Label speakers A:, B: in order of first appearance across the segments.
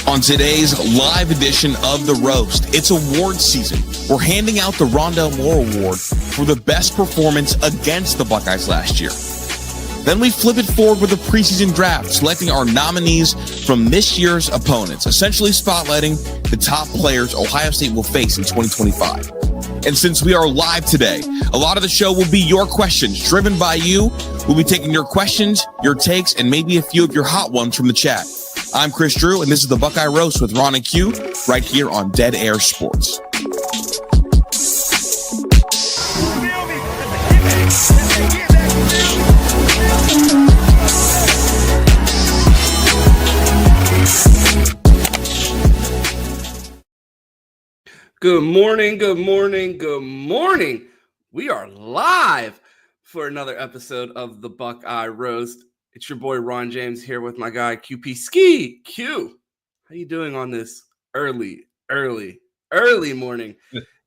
A: On today's live edition of The Roast, it's award season. We're handing out the Rondel Moore Award for the best performance against the Buckeyes last year. Then we flip it forward with a preseason draft, selecting our nominees from this year's opponents, essentially spotlighting the top players Ohio State will face in 2025. And since we are live today, a lot of the show will be your questions, driven by you. We'll be taking your questions, your takes, and maybe a few of your hot ones from the chat. I'm Chris Drew, and this is the Buckeye Roast with Ron and Q, right here on Dead Air Sports.
B: Good morning, good morning, good morning. We are live for another episode of the Buckeye Roast. It's your boy Ron James here with my guy QPK. Q, how you doing on this early morning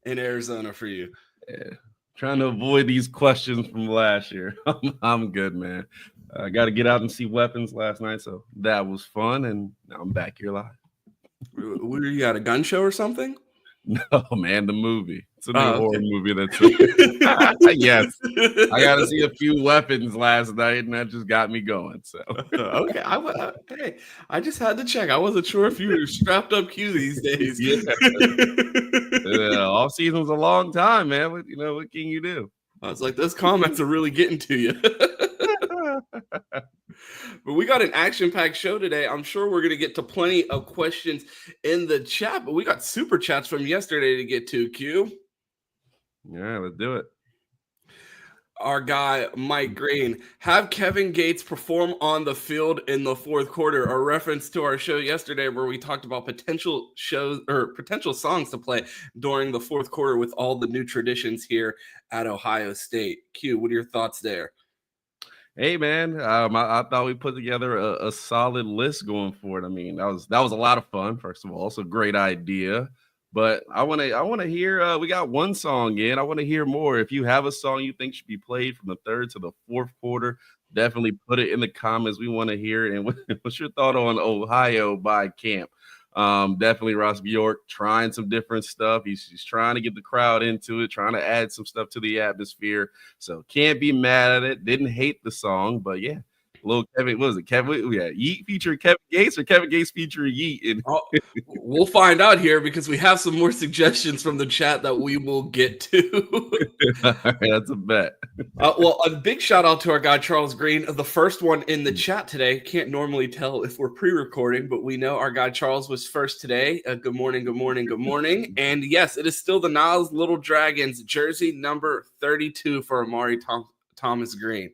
B: in Arizona for you?
C: Yeah, trying to avoid these questions from last year. I'm good, man. I got to get out and see weapons last night, so that was fun, and now I'm back here live.
B: Were you at a gun show or something?
C: No, man, the movie. It's a new horror movie. That's it. Yes, I got to see a few weapons last night, and that just got me going. So
B: okay, hey, I just had to check. I wasn't sure if you were strapped up Q these days.
C: Yeah, off season's a long time, man. What can you do?
B: I was like, those comments are really getting to you. But we got an action-packed show today. I'm sure we're going to get to plenty of questions in the chat, but we got super chats from yesterday to get to, Q.
C: Yeah, let's do it.
B: Our guy, Mike Green, have Kevin Gates perform on the field in the fourth quarter, a reference to our show yesterday where we talked about potential songs to play during the fourth quarter with all the new traditions here at Ohio State. Q, what are your thoughts there?
C: Hey, man, I thought we put together a solid list going forward. I mean, that was a lot of fun, first of all. It's a great idea. But I want to hear, we got one song in. I want to hear more. If you have a song you think should be played from the third to the fourth quarter, definitely put it in the comments. We want to hear it. And what's your thought on Ohio by Camp? Definitely Ross Bjork trying some different stuff. He's trying to get the crowd into it, trying to add some stuff to the atmosphere. So can't be mad at it. Didn't hate the song, but yeah. Little Kevin, what was it? Kevin, yeah, Yeet featuring Kevin Gates or Kevin Gates featuring Yeet?
B: We'll find out here because we have some more suggestions from the chat that we will get to.
C: All right, that's a bet.
B: Well, a big shout out to our guy Charles Green, the first one in the chat today. Can't normally tell if we're pre-recording, but we know our guy Charles was first today. Good morning, good morning, good morning. And yes, it is still the Niles Little Dragons jersey number 32 for Amari Thomas Green.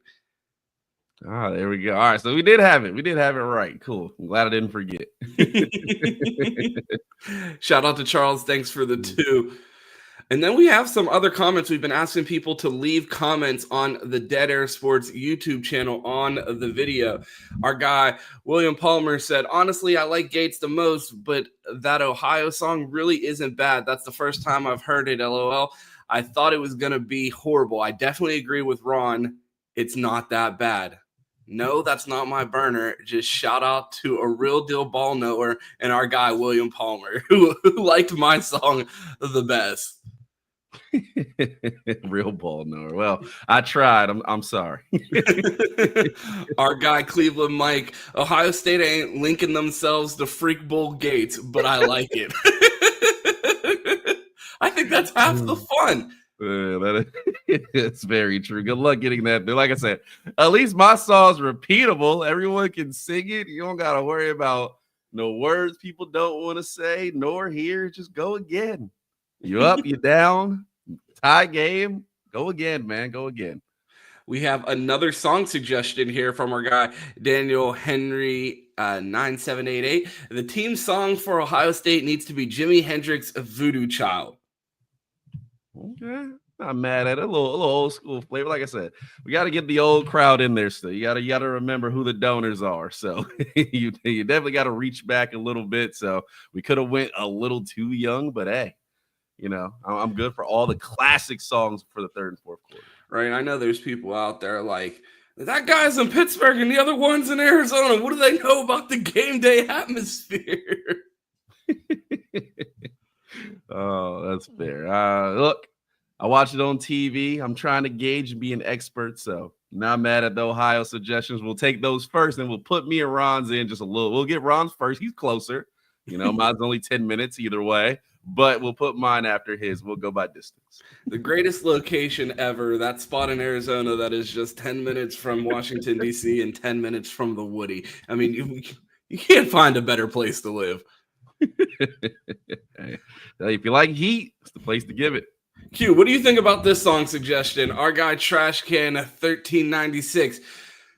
C: Ah, there we go. All right, so we did have it. We did have it right. Cool. I'm glad I didn't forget.
B: Shout out to Charles. Thanks for the 2. And then we have some other comments. We've been asking people to leave comments on the Dead Air Sports YouTube channel on the video. Our guy, William Palmer, said, honestly, I like Gates the most, but that Ohio song really isn't bad. That's the first time I've heard it, LOL. I thought it was going to be horrible. I definitely agree with Ron. It's not that bad. No, that's not my burner. Just shout out to a real deal ball knower and our guy, William Palmer, who liked my song the best.
C: Real ball knower. Well, I tried. I'm sorry.
B: Our guy, Cleveland Mike, Ohio State ain't linking themselves to Freak Bull Gates, but I like it. I think that's half the fun.
C: It's very true. Good luck getting that. Like I said, at least my song's repeatable. Everyone can sing it. You don't got to worry about no words people don't want to say nor hear. Just go again. You up, you down, tie game. Go again, man. Go again.
B: We have another song suggestion here from our guy, Daniel Henry 9788. The team song for Ohio State needs to be Jimi Hendrix' Voodoo Child.
C: Okay, not mad at it. A little old school flavor. Like I said, we got to get the old crowd in there still. You got to remember who the donors are. So you definitely got to reach back a little bit. So we could have went a little too young, but hey, I'm good for all the classic songs for the third and fourth quarter.
B: Right. I know there's people out there like That guy's in Pittsburgh and the other one's in Arizona. What do they know about the game day atmosphere?
C: Oh, that's fair. Look, I watch it on TV. I'm trying to gauge and be an expert, so not mad at the Ohio suggestions. We'll take those first, and we'll put me and Ron's in just a little. We'll get Ron's first. He's closer. Mine's only 10 minutes either way, but we'll put mine after his. We'll go by distance.
B: The greatest location ever, that spot in Arizona that is just 10 minutes from Washington, D.C. and 10 minutes from the Woody. I mean, you can't find a better place to live.
C: Hey, if you like heat, it's the place to give it.
B: Q, what do you think about this song suggestion? Our guy Trash Can 1396.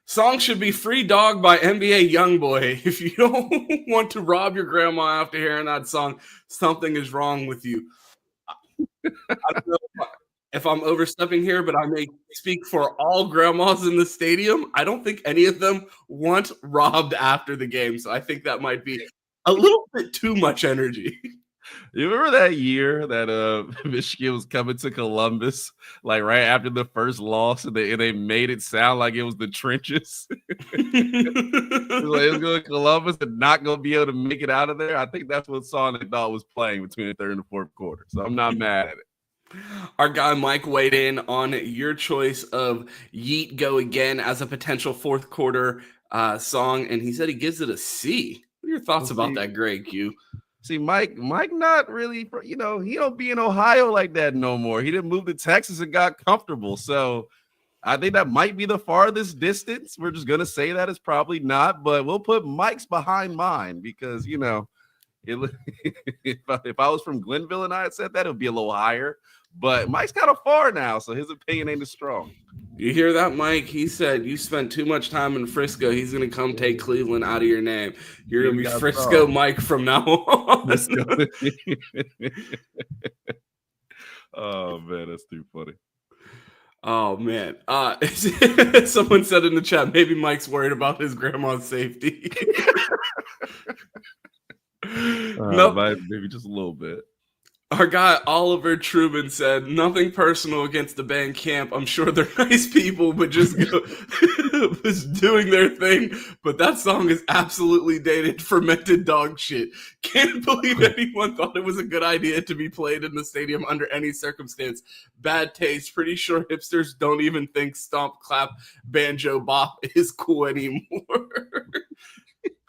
B: Song should be Free Dog by NBA Youngboy. If you don't want to rob your grandma after hearing that song, something is wrong with you. I don't know if I'm overstepping here, but I may speak for all grandmas in the stadium. I don't think any of them want robbed after the game. So I think that might be a little bit too much energy.
C: You remember that year that Michigan was coming to Columbus, like right after the first loss, and they made it sound like it was the trenches? It was going to Columbus and not going to be able to make it out of there. I think that's what song they thought was playing between the third and the fourth quarter. So I'm not mad at it.
B: Our guy Mike weighed in on your choice of Yeet Go Again as a potential fourth quarter song, and he said he gives it a C. What are your thoughts about that grade, Q?
C: See, Mike not really, he don't be in Ohio like that no more. He didn't move to Texas and got comfortable. So I think that might be the farthest distance. We're just going to say that it's probably not, but we'll put Mike's behind mine because, if I was from Glenville and I had said that, it would be a little higher. But Mike's kind of far now, so his opinion ain't as strong.
B: You hear that, Mike? He said you spent too much time in Frisco. He's going to come take Cleveland out of your name. You're going to be Frisco Mike from now on.
C: Let's go. Oh, man, that's too funny.
B: Oh, man. Someone said in the chat, maybe Mike's worried about his grandma's safety.
C: Nope. Maybe just a little bit.
B: Our guy Oliver Truman said, nothing personal against the band Camp. I'm sure they're nice people, but just doing their thing. But that song is absolutely dated, fermented dog shit. Can't believe anyone thought it was a good idea to be played in the stadium under any circumstance. Bad taste. Pretty sure hipsters don't even think stomp, clap, banjo, bop is cool anymore.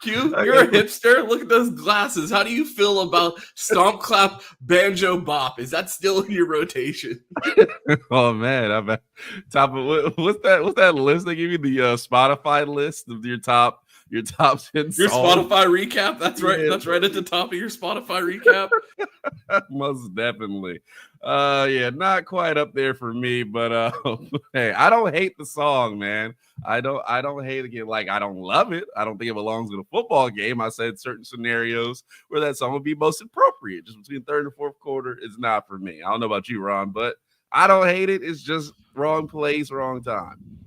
B: Q, you're a hipster. Look at those glasses. How do you feel about stomp, clap, banjo, bop? Is that still in your rotation?
C: Oh man, I'm at top of what's that list they give you? The Spotify list of your top 10 songs.
B: Your Spotify recap. That's right. Yeah. That's right at the top of your Spotify recap.
C: Most definitely. Yeah, not quite up there for me, but hey, I don't hate the song, man. I don't hate it. Like, I don't love it. I don't think it belongs in a football game. I said certain scenarios where that song would be most appropriate. Just between third and fourth quarter is not for me. I don't know about you, Ron, but I don't hate it. It's just wrong place, wrong time.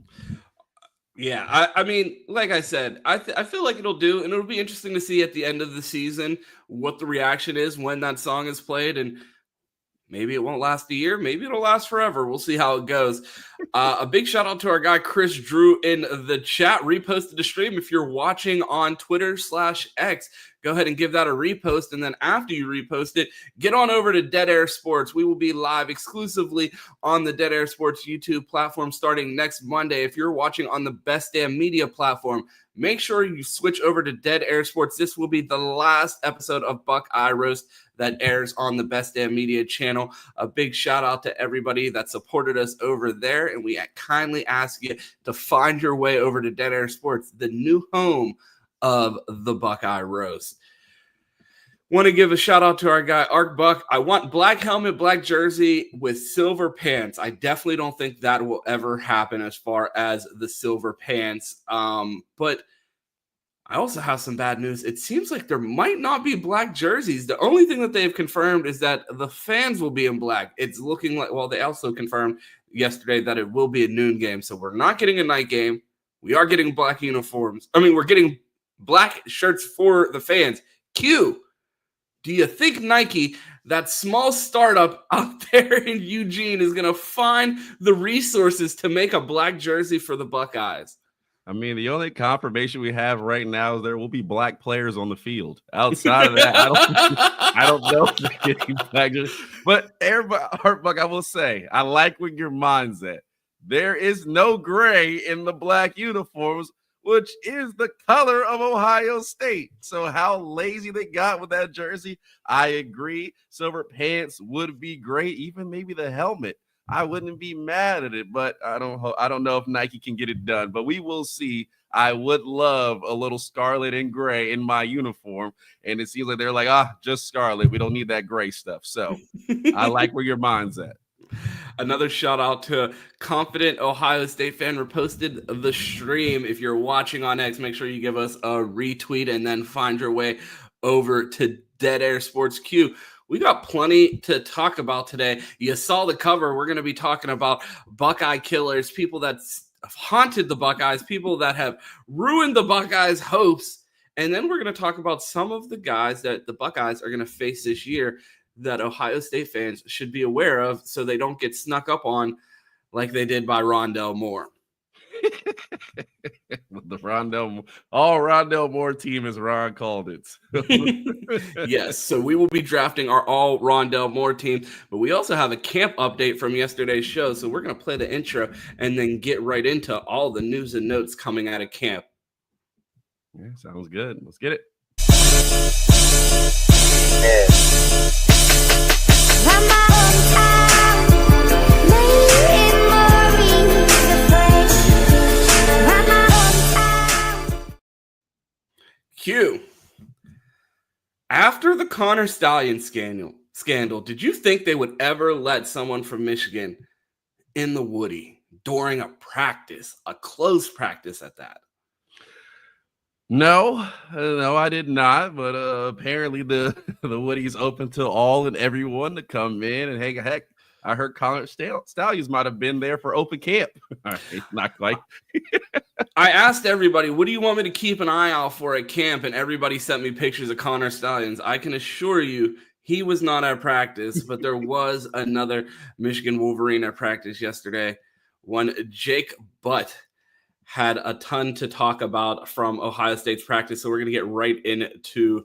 B: Yeah, I mean, like I said, I feel like it'll do, and it'll be interesting to see at the end of the season what the reaction is when that song is played, and maybe it won't last a year. Maybe it'll last forever. We'll see how it goes. A big shout out to our guy, Chris Drew, in the chat. Reposted the stream. If you're watching on Twitter/X, go ahead and give that a repost. And then after you repost it, get on over to Dead Air Sports. We will be live exclusively on the Dead Air Sports YouTube platform starting next Monday. If you're watching on the Best Damn Media platform, make sure you switch over to Dead Air Sports. This will be the last episode of Buckeye Roast that airs on the Best Damn Media channel. A big shout out to everybody that supported us over there. And we kindly ask you to find your way over to Dead Air Sports, the new home of the Buckeye Roast. Want to give a shout out to our guy, Ark Buck. I want black helmet, black jersey with silver pants. I definitely don't think that will ever happen as far as the silver pants. But I also have some bad news. It seems like there might not be black jerseys. The only thing that they've confirmed is that the fans will be in black. It's looking like, well, they also confirmed yesterday that it will be a noon game. So we're not getting a night game. We are getting black uniforms. I mean, we're getting black shirts for the fans. Q, do you think Nike that small startup out there in Eugene is going to find the resources to make a black jersey for the Buckeyes.
C: I mean, the only confirmation we have right now is there will be black players on the field. Outside of that, I don't know if they're getting black jerseys. But everybody, Buck, I will say, I like where your mind's at. There is no gray in the black uniforms, which is the color of Ohio State. So how lazy they got with that jersey, I agree. Silver pants would be great, even maybe the helmet. I wouldn't be mad at it, but I don't know if Nike can get it done. But we will see. I would love a little scarlet and gray in my uniform, and it seems like they're like, just scarlet. We don't need that gray stuff. So I like where your mind's at.
B: Another shout out to Confident Ohio State fan reposted the stream. If you're watching on X, make sure you give us a retweet and then find your way over to Dead Air Sports Q. We got plenty to talk about today. You saw the cover. We're going to be talking about Buckeye killers, people that have haunted the Buckeyes, people that have ruined the Buckeyes' hopes. And then we're going to talk about some of the guys that the Buckeyes are going to face this year that Ohio State fans should be aware of so they don't get snuck up on like they did by Rondel Moore.
C: The Rondel Moore team, as Ron called it.
B: Yes, so we will be drafting our all Rondel Moore team, but we also have a camp update from yesterday's show, so we're going to play the intro and then get right into all the news and notes coming out of camp.
C: Yeah, sounds good. Let's get it.
B: Q. After the Connor Stallion scandal, did you think they would ever let someone from Michigan in the Woody during a practice, a close practice at that?
C: No, I did not. But apparently the Woody's open to all and everyone to come in. And heck, I heard Connor Stallions might have been there for open camp. All right, not quite.
B: I asked everybody, what do you want me to keep an eye out for at camp? And everybody sent me pictures of Connor Stallions. I can assure you he was not at practice, but there was another Michigan Wolverine at practice yesterday. One Jake Butt had a ton to talk about from Ohio State's practice, so we're going to get right into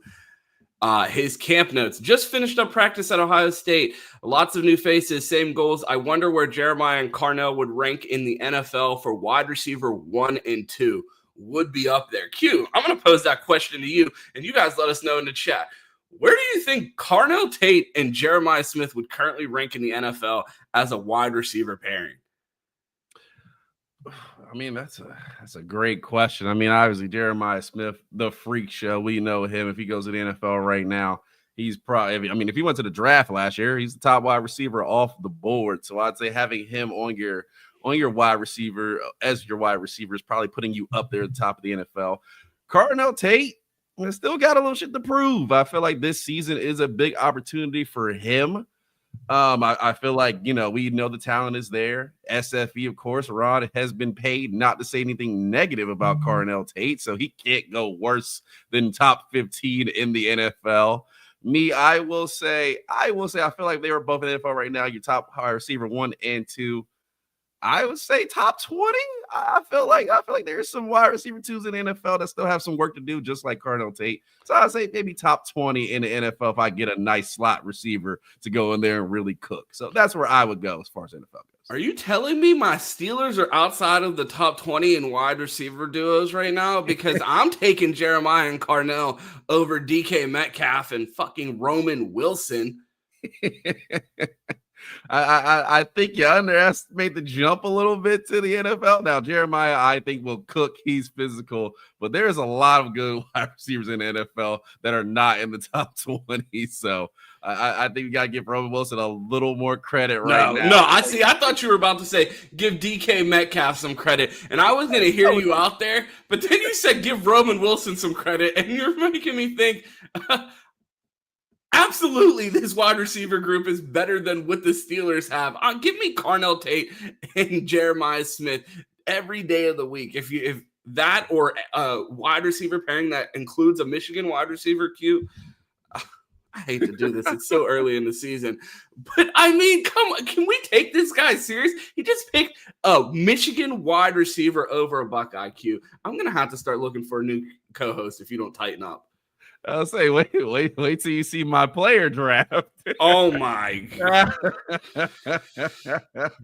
B: his camp notes. Just finished up practice at Ohio State. Lots of new faces, same goals. I wonder where Jeremiah and Carnell would rank in the NFL for wide receiver 1 and 2. Would be up there. Q, I'm going to pose that question to you, and you guys let us know in the chat. Where do you think Carnell Tate and Jeremiah Smith would currently rank in the NFL as a wide receiver pairing?
C: I mean, that's a great question. I mean, obviously, Jeremiah Smith, the freak show. We know him. If he goes to the NFL right now, he's probably, I mean, if he went to the draft last year, he's the top wide receiver off the board. So I'd say having him on your wide receiver as your wide receiver is probably putting you up there at the top of the NFL. Carnell Tate still got a little shit to prove. I feel like this season is a big opportunity for him. I feel like, we know the talent is there. SFE, of course, Ron has been paid not to say anything negative about Carnell Tate, so he can't go worse than top 15 in the NFL. I will say, I feel like they were both in the NFL right now. Your top wide receiver 1 and 2. I would say top 20. I feel like there's some wide receiver 2s in the NFL that still have some work to do, just like Carnell Tate. So I'd say maybe top 20 in the NFL if I get a nice slot receiver to go in there and really cook. So that's where I would go as far as NFL goes.
B: Are you telling me my Steelers are outside of the top 20 in wide receiver duos right now? Because I'm taking Jeremiah and Carnell over DK Metcalf and fucking Roman Wilson.
C: I think you underestimate the jump a little bit to the NFL. Now, Jeremiah, I think, will cook. He's physical, but there's a lot of good wide receivers in the NFL that are not in the top 20. So I think we got to give Roman Wilson a little more credit now.
B: No, I thought you were about to say give DK Metcalf some credit, and I was going to hear you out there, but then you said give Roman Wilson some credit, and you're making me think absolutely, this wide receiver group is better than what the Steelers have. Give me Carnell Tate and Jeremiah Smith every day of the week. If that or a wide receiver pairing that includes a Michigan wide receiver, Q, I hate to do this. It's so early in the season. But, I mean, come on. Can we take this guy serious? He just picked a Michigan wide receiver over a Buckeye Q. I'm going to have to start looking for a new co-host if you don't tighten up.
C: I'll say, wait till you see my player draft.
B: Oh, my God.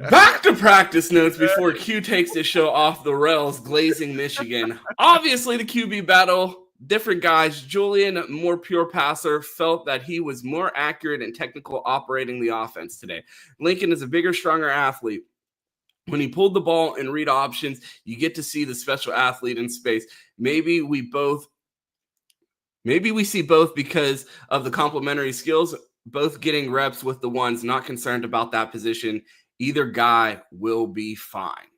B: Back to practice notes before Q takes the show off the rails, glazing Michigan. Obviously, the QB battle. Different guys. Julian, more pure passer, felt that he was more accurate and technical operating the offense today. Lincoln is a bigger, stronger athlete. When he pulled the ball and read options, you get to see the special athlete in space. Maybe we see both because of the complementary skills, both getting reps with the ones not concerned about that position. Either guy will be fine.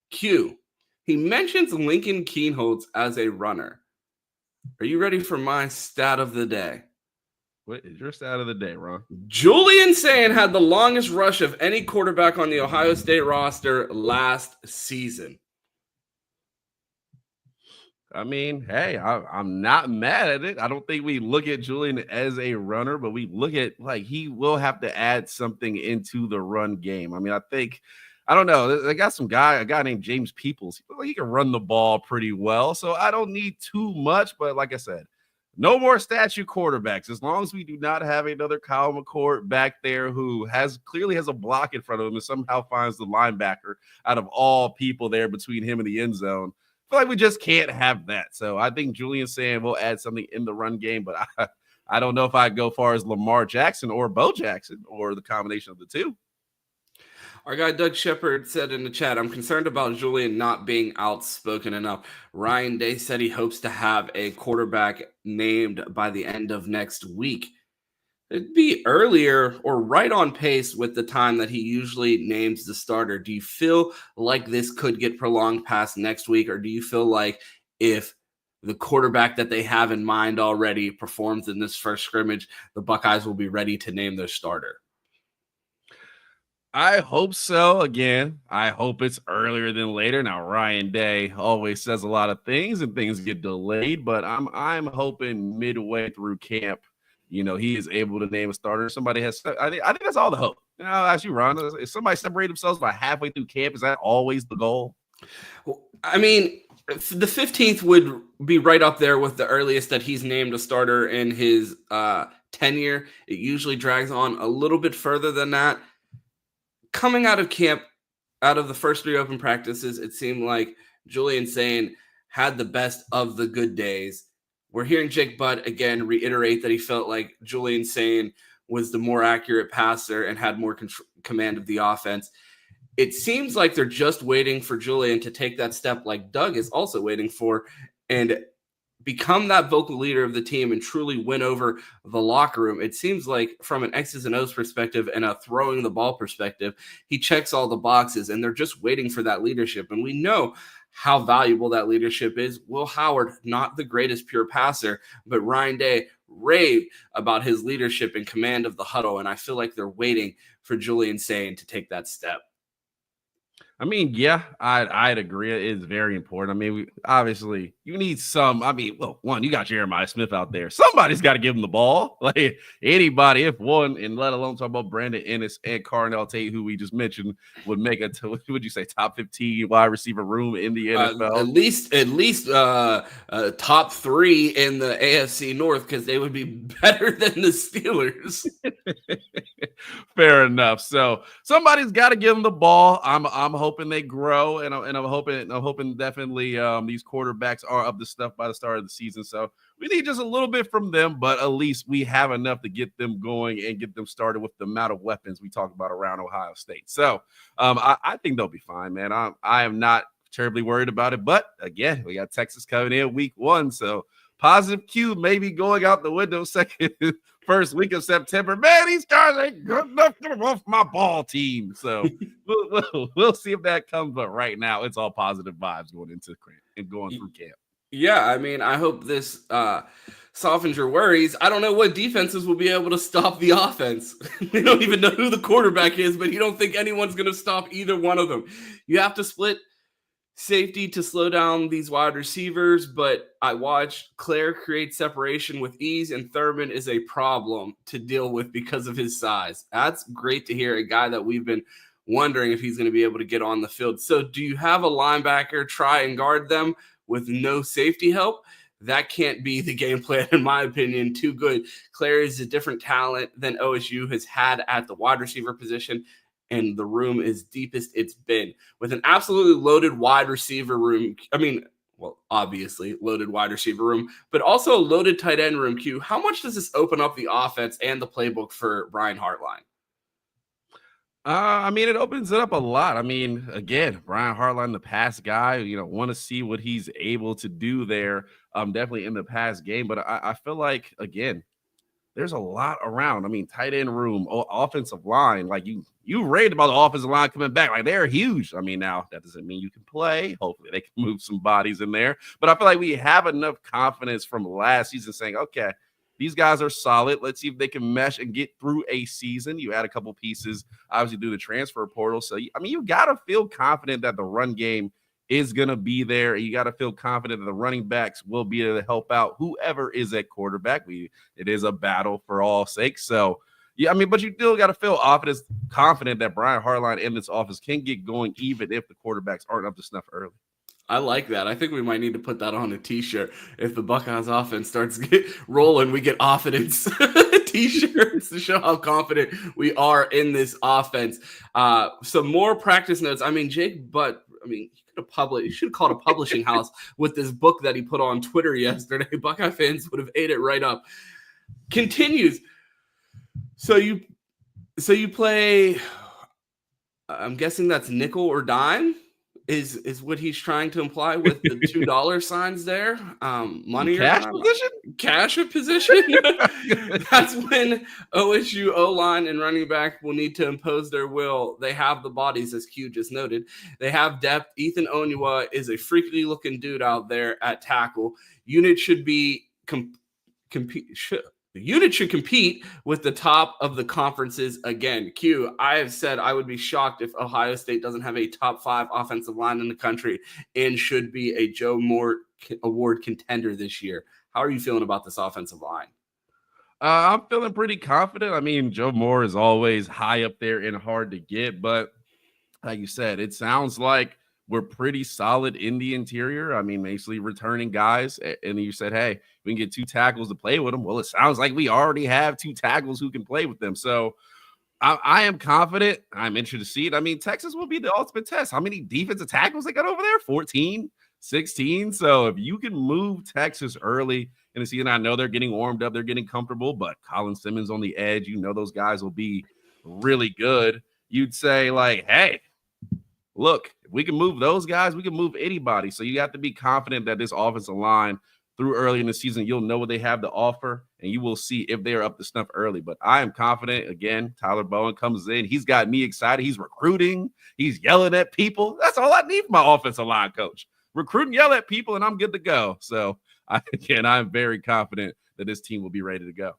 B: Q, he mentions Lincoln Kienholz as a runner. Are you ready for my stat of the day?
C: What is your stat of the day, Ron?
B: Julian Sayin had the longest rush of any quarterback on the Ohio State roster last season.
C: I mean, hey, I'm not mad at it. I don't think we look at Julian as a runner, but we look at he will have to add something into the run game. I mean, I don't know. They got a guy named James Peoples. He can run the ball pretty well, so I don't need too much. But like I said, no more statue quarterbacks. As long as we do not have another Kyle McCord back there who clearly has a block in front of him and somehow finds the linebacker out of all people there between him and the end zone. I feel like we just can't have that. So I think Julian Sayin will add something in the run game, but I don't know if I'd go far as Lamar Jackson or Bo Jackson or the combination of the two.
B: Our guy Doug Shepard said in the chat, I'm concerned about Julian not being outspoken enough. Ryan Day said he hopes to have a quarterback named by the end of next week. It'd be earlier or right on pace with the time that he usually names the starter. Do you feel like this could get prolonged past next week, or do you feel like if the quarterback that they have in mind already performs in this first scrimmage, the Buckeyes will be ready to name their starter?
C: I hope so. Again, I hope it's earlier than later. Now, Ryan Day always says a lot of things and things get delayed, but I'm hoping midway through camp, he is able to name a starter. Somebody has. I think that's all the hope. I'll ask you, Ron. If somebody separate themselves by halfway through camp, is that always the goal?
B: I mean, the 15th would be right up there with the earliest that he's named a starter in his tenure. It usually drags on a little bit further than that. Coming out of camp, out of the first 3 open practices, it seemed like Julian Sayin had the best of the good days. We're hearing Jake Butt again reiterate that he felt like Julian Sayin was the more accurate passer and had more command of the offense. It seems like they're just waiting for Julian to take that step like Doug is also waiting for and become that vocal leader of the team and truly win over the locker room. It seems like from an X's and O's perspective and a throwing the ball perspective, he checks all the boxes and they're just waiting for that leadership. And we know how valuable that leadership is. Will Howard, not the greatest pure passer, but Ryan Day raved about his leadership and command of the huddle. And I feel like they're waiting for Julian Sayin to take that step.
C: I mean, yeah, I'd agree. It is very important. I mean, obviously, you need some. I mean, well, one, you got Jeremiah Smith out there. Somebody's got to give him the ball. Like anybody, if one, and let alone talk about Brandon Ennis and Carnell Tate, who we just mentioned, would make would you say top 15 wide receiver room in the NFL?
B: At least top 3 in the AFC North, because they would be better than the Steelers.
C: Fair enough. So somebody's got to give them the ball. I'm hoping they grow, and I'm hoping definitely these quarterbacks are up to stuff by the start of the season. So we need just a little bit from them, but at least we have enough to get them going and get them started with the amount of weapons we talk about around Ohio State. So I think they'll be fine, man. I am not terribly worried about it, but again, we got Texas coming in week 1, so positive Q maybe going out the window first week of September. Man, these guys ain't good enough to get off my ball team. So we'll see if that comes. But right now, it's all positive vibes going into and going through camp.
B: Yeah, I mean, I hope this softens your worries. I don't know what defenses will be able to stop the offense. We don't even know who the quarterback is, but you don't think anyone's going to stop either one of them. You have to split safety to slow down these wide receivers, but I watched Claire create separation with ease, and Thurman is a problem to deal with because of his size. That's great to hear, a guy that we've been wondering if he's going to be able to get on the field. So do you have a linebacker try and guard them with no safety help? That can't be the game plan, in my opinion. Too good. Claire is a different talent than OSU has had at the wide receiver position, and the room is deepest it's been. With an absolutely loaded wide receiver room, obviously loaded wide receiver room, but also a loaded tight end room, Q, how much does this open up the offense and the playbook for Brian Hartline?
C: It opens it up a lot. Again, Brian Hartline, the pass guy, want to see what he's able to do there. Definitely in the pass game, but I feel like, again, there's a lot around. Tight end room, offensive line, like you raved about the offensive line coming back. Like, they're huge. Now that doesn't mean you can play. Hopefully they can move some bodies in there. But I feel like we have enough confidence from last season saying, okay, these guys are solid. Let's see if they can mesh and get through a season. You add a couple pieces, obviously, through the transfer portal. So, you got to feel confident that the run game is going to be there. You got to feel confident that the running backs will be able to help out whoever is at quarterback. It is a battle for all sakes. So, but you still got to feel confident that Brian Hartline and this office can get going even if the quarterbacks aren't up to snuff early.
B: I like that. I think we might need to put that on a t-shirt. If the Buckeyes offense starts rolling, we get offense t-shirts to show how confident we are in this offense. Some more practice notes. Jake Butt, he should have called a publishing house with this book that he put on Twitter yesterday. Buckeye fans would have ate it right up. Continues. So you play, I'm guessing that's nickel or dime is what he's trying to imply with the $2 signs there. Money
C: cash
B: or
C: position?
B: Cash position. That's when OSU O-line and running back will need to impose their will. They have the bodies, as Q just noted. They have depth. Ethan Onua is a freaky looking dude out there at tackle. Unit should be The unit should compete with the top of the conferences again. Q, I have said I would be shocked if Ohio State doesn't have a top 5 offensive line in the country and should be a Joe Moore Award contender this year. How are you feeling about this offensive line?
C: I'm feeling pretty confident. Joe Moore is always high up there and hard to get, but like you said, it sounds like we're pretty solid in the interior. Basically returning guys. And you said, hey, we can get 2 tackles to play with them. Well, it sounds like we already have 2 tackles who can play with them. So I am confident. I'm interested to see it. Texas will be the ultimate test. How many defensive tackles they got over there? 14, 16. So if you can move Texas early in the season, I know they're getting warmed up. They're getting comfortable, but Colin Simmons on the edge, those guys will be really good. You'd say like, hey, look, if we can move those guys, we can move anybody. So you have to be confident that this offensive line through early in the season, you'll know what they have to offer, and you will see if they're up to snuff early. But I am confident. Again, Tyler Bowen comes in. He's got me excited. He's recruiting. He's yelling at people. That's all I need from my offensive line coach. Recruit and yell at people, and I'm good to go. So, I'm very confident that this team will be ready to go.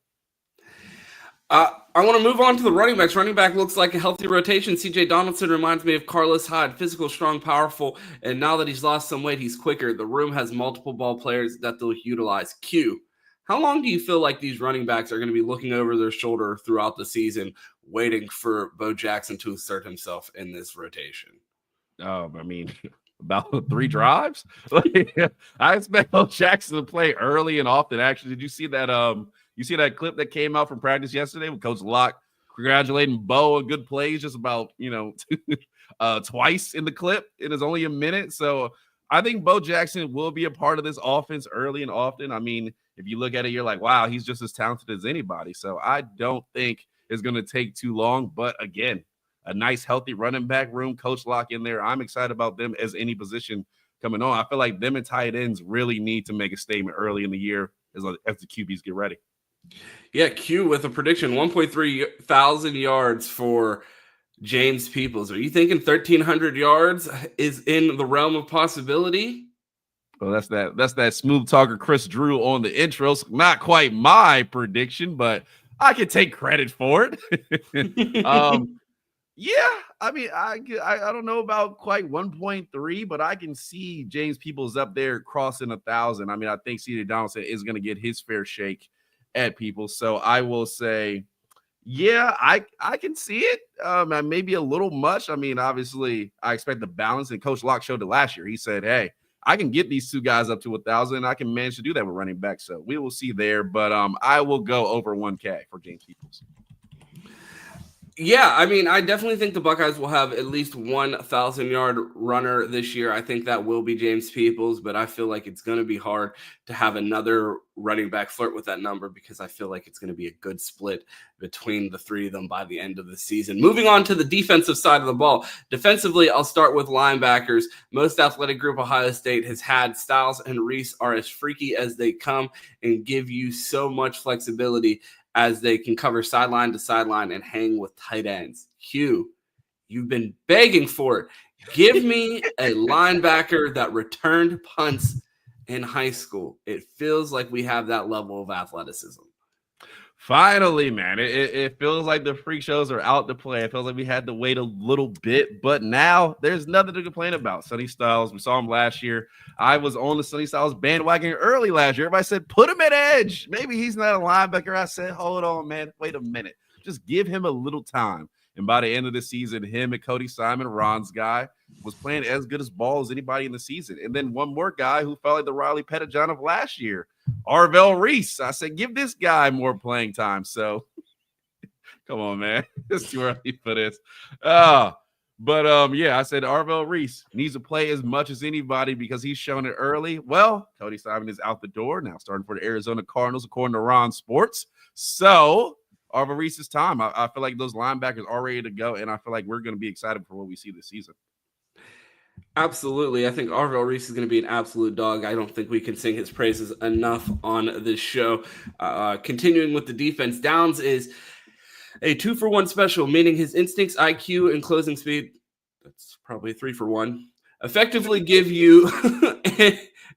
B: I want to move on to the running backs. Running back looks like a healthy rotation. CJ Donaldson reminds me of Carlos Hyde, physical, strong, powerful, and now that he's lost some weight, he's quicker. The room has multiple ball players that they'll utilize. Q, how long do you feel like these running backs are going to be looking over their shoulder throughout the season, waiting for Bo Jackson to assert himself in this rotation?
C: About 3 drives. I expect Bo Jackson to play early and often. Actually, did you see that? You see that clip that came out from practice yesterday with Coach Locke congratulating Bo on good plays just about, twice in the clip. It is only a minute. So I think Bo Jackson will be a part of this offense early and often. If you look at it, you're like, wow, he's just as talented as anybody. So I don't think it's going to take too long. But again, a nice, healthy running back room, Coach Locke in there. I'm excited about them as any position coming on. I feel like them and tight ends really need to make a statement early in the year as the QBs get ready.
B: Yeah, Q with a prediction, 1.3 thousand yards for James Peoples. Are you thinking 1,300 yards is in the realm of possibility?
C: Well, that's that smooth talker Chris Drew on the intros. Not quite my prediction, but I can take credit for it. Yeah, I mean, I don't know about quite 1.3, but I can see James Peoples up there crossing 1,000. I mean, I think CJ Donaldson is going to get his fair shake at Peoples. So I will say, yeah, I can see it. Maybe a little much. I mean, obviously, I expect the balance, and Coach Locke showed it last year. He said, hey, I can get these two guys up to 1,000. I can manage to do that with running back. So we will see there. But I will go over 1K for James Peoples.
B: Yeah, I mean, I definitely think the Buckeyes will have at least 1,000-yard runner this year. I think that will be James Peoples, but I feel like it's going to be hard to have another running back flirt with that number because I feel like it's going to be a good split between the three of them by the end of the season. Moving on to the defensive side of the ball. Defensively, I'll start with linebackers. Most athletic group Ohio State has had. Styles and Reese are as freaky as they come and give you so much flexibility as they can cover sideline to sideline and hang with tight ends. Hugh, you've been begging for it. Give me a linebacker that returned punts in high school. It feels like we have that level of athleticism.
C: Finally, man, it feels like the freak shows are out to play. It feels like we had to wait a little bit, but now there's nothing to complain about. Sonny Styles, we saw him last year. I was on the Sonny Styles bandwagon early last year. Everybody said, put him at edge. Maybe he's not a linebacker. I said, hold on, man. Wait a minute. Just give him a little time. And by the end of the season, him and Cody Simon, Ron's guy, was playing as good as ball as anybody in the season. And then one more guy who felt like the Riley Pettijohn of last year, Arvell Reese. I said, give this guy more playing time. So, come on, man. It's too early for this. Yeah, I said Arvell Reese needs to play as much as anybody because he's shown it early. Well, Cody Simon is out the door now, starting for the Arizona Cardinals, according to Ron Sports. So, Arvell Reese's time. I feel like those linebackers are ready to go, and I feel like we're going to be excited for what we see this season.
B: Absolutely. I think Arvell Reese is going to be an absolute dog. I don't think we can sing his praises enough on this show. Continuing with the defense, Downs is a 2-for-1 special, meaning his instincts, IQ, and closing speed, that's probably 3-for-1, effectively give you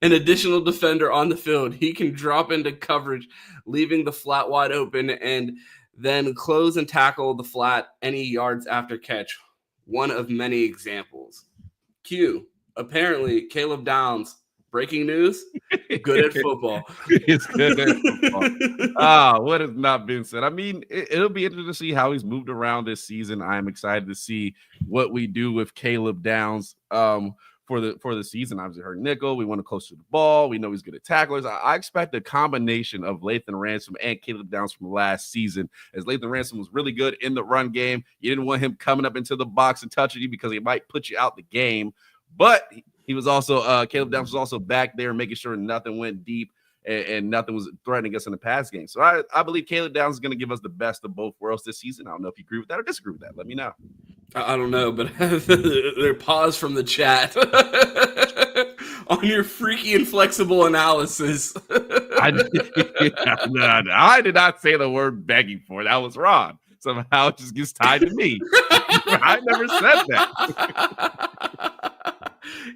B: an additional defender on the field. He can drop into coverage, leaving the flat wide open, and then close and tackle the flat any yards after catch. One of many examples. Q, apparently Caleb Downs, breaking news, good at football.
C: It's good at football. What has not been said? I mean, it'll be interesting to see how he's moved around this season. I'm excited to see what we do with Caleb Downs for the season. Obviously, hurt nickel. We want to close to the ball. We know he's good at tacklers. I expect a combination of Lathan Ransom and Caleb Downs from last season, as Lathan Ransom was really good in the run game. You didn't want him coming up into the box and touching you because he might put you out the game. But he was also Caleb Downs was also back there making sure nothing went deep and nothing was threatening us in the pass game. So I believe Caleb Downs is going to give us the best of both worlds this season. I don't know if you agree with that or disagree with that. Let me know.
B: I don't know, but their pause from the chat on your freaky and flexible analysis.
C: I did not say the word begging for. That was Ron. Somehow it just gets tied to me. I never said that.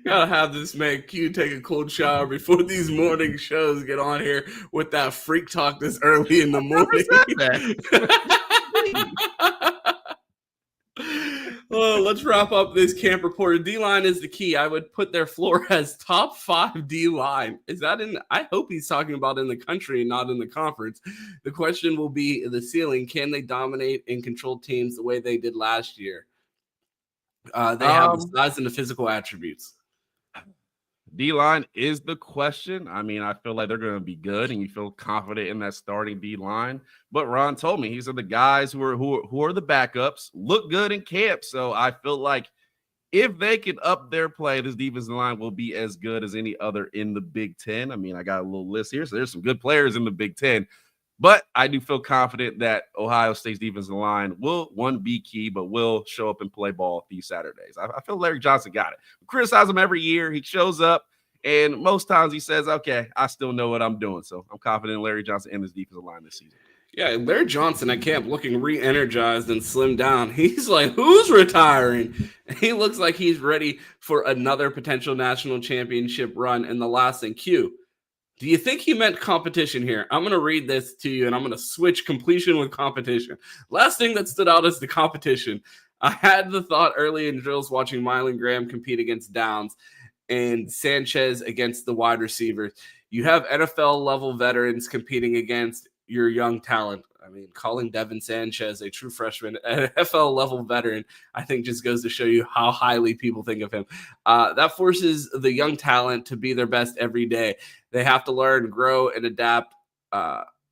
B: Gotta have this man Q take a cold shower before these morning shows get on here with that freak talk this early in the morning. Well, let's wrap up this camp report. D-line is the key. I would put their floor as top 5 D-line. Is that in? I hope he's talking about in the country and not in the conference. The question will be the ceiling. Can they dominate and control teams the way they did last year? They have the size and the physical attributes.
C: D-line is the question. I mean, I feel like they're going to be good, and you feel confident in that starting D-line. But Ron told me, he said the guys who are the backups look good in camp. So I feel like if they can up their play, this defensive line will be as good as any other in the Big Ten. I mean, I got a little list here, so there's some good players in the Big Ten. But I do feel confident that Ohio State's defensive line will, one, be key, but will show up and play ball these Saturdays. I feel Larry Johnson got it. We criticize him every year. He shows up, and most times he says, okay, I still know what I'm doing. So I'm confident in Larry Johnson and his defensive line this season.
B: Yeah, Larry Johnson at camp looking re-energized and slimmed down. He's like, who's retiring? He looks like he's ready for another potential national championship run. And the last thing, Q, do you think he meant competition here? I'm going to read this to you, and I'm going to switch completion with competition. Last thing that stood out is the competition. I had the thought early in drills watching Mylan Graham compete against Downs and Sanchez against the wide receivers. You have NFL level veterans competing against your young talent. I mean, calling Devin Sanchez a true freshman, an NFL level veteran, I think just goes to show you how highly people think of him. That forces the young talent to be their best every day. They have to learn, grow, and adapt,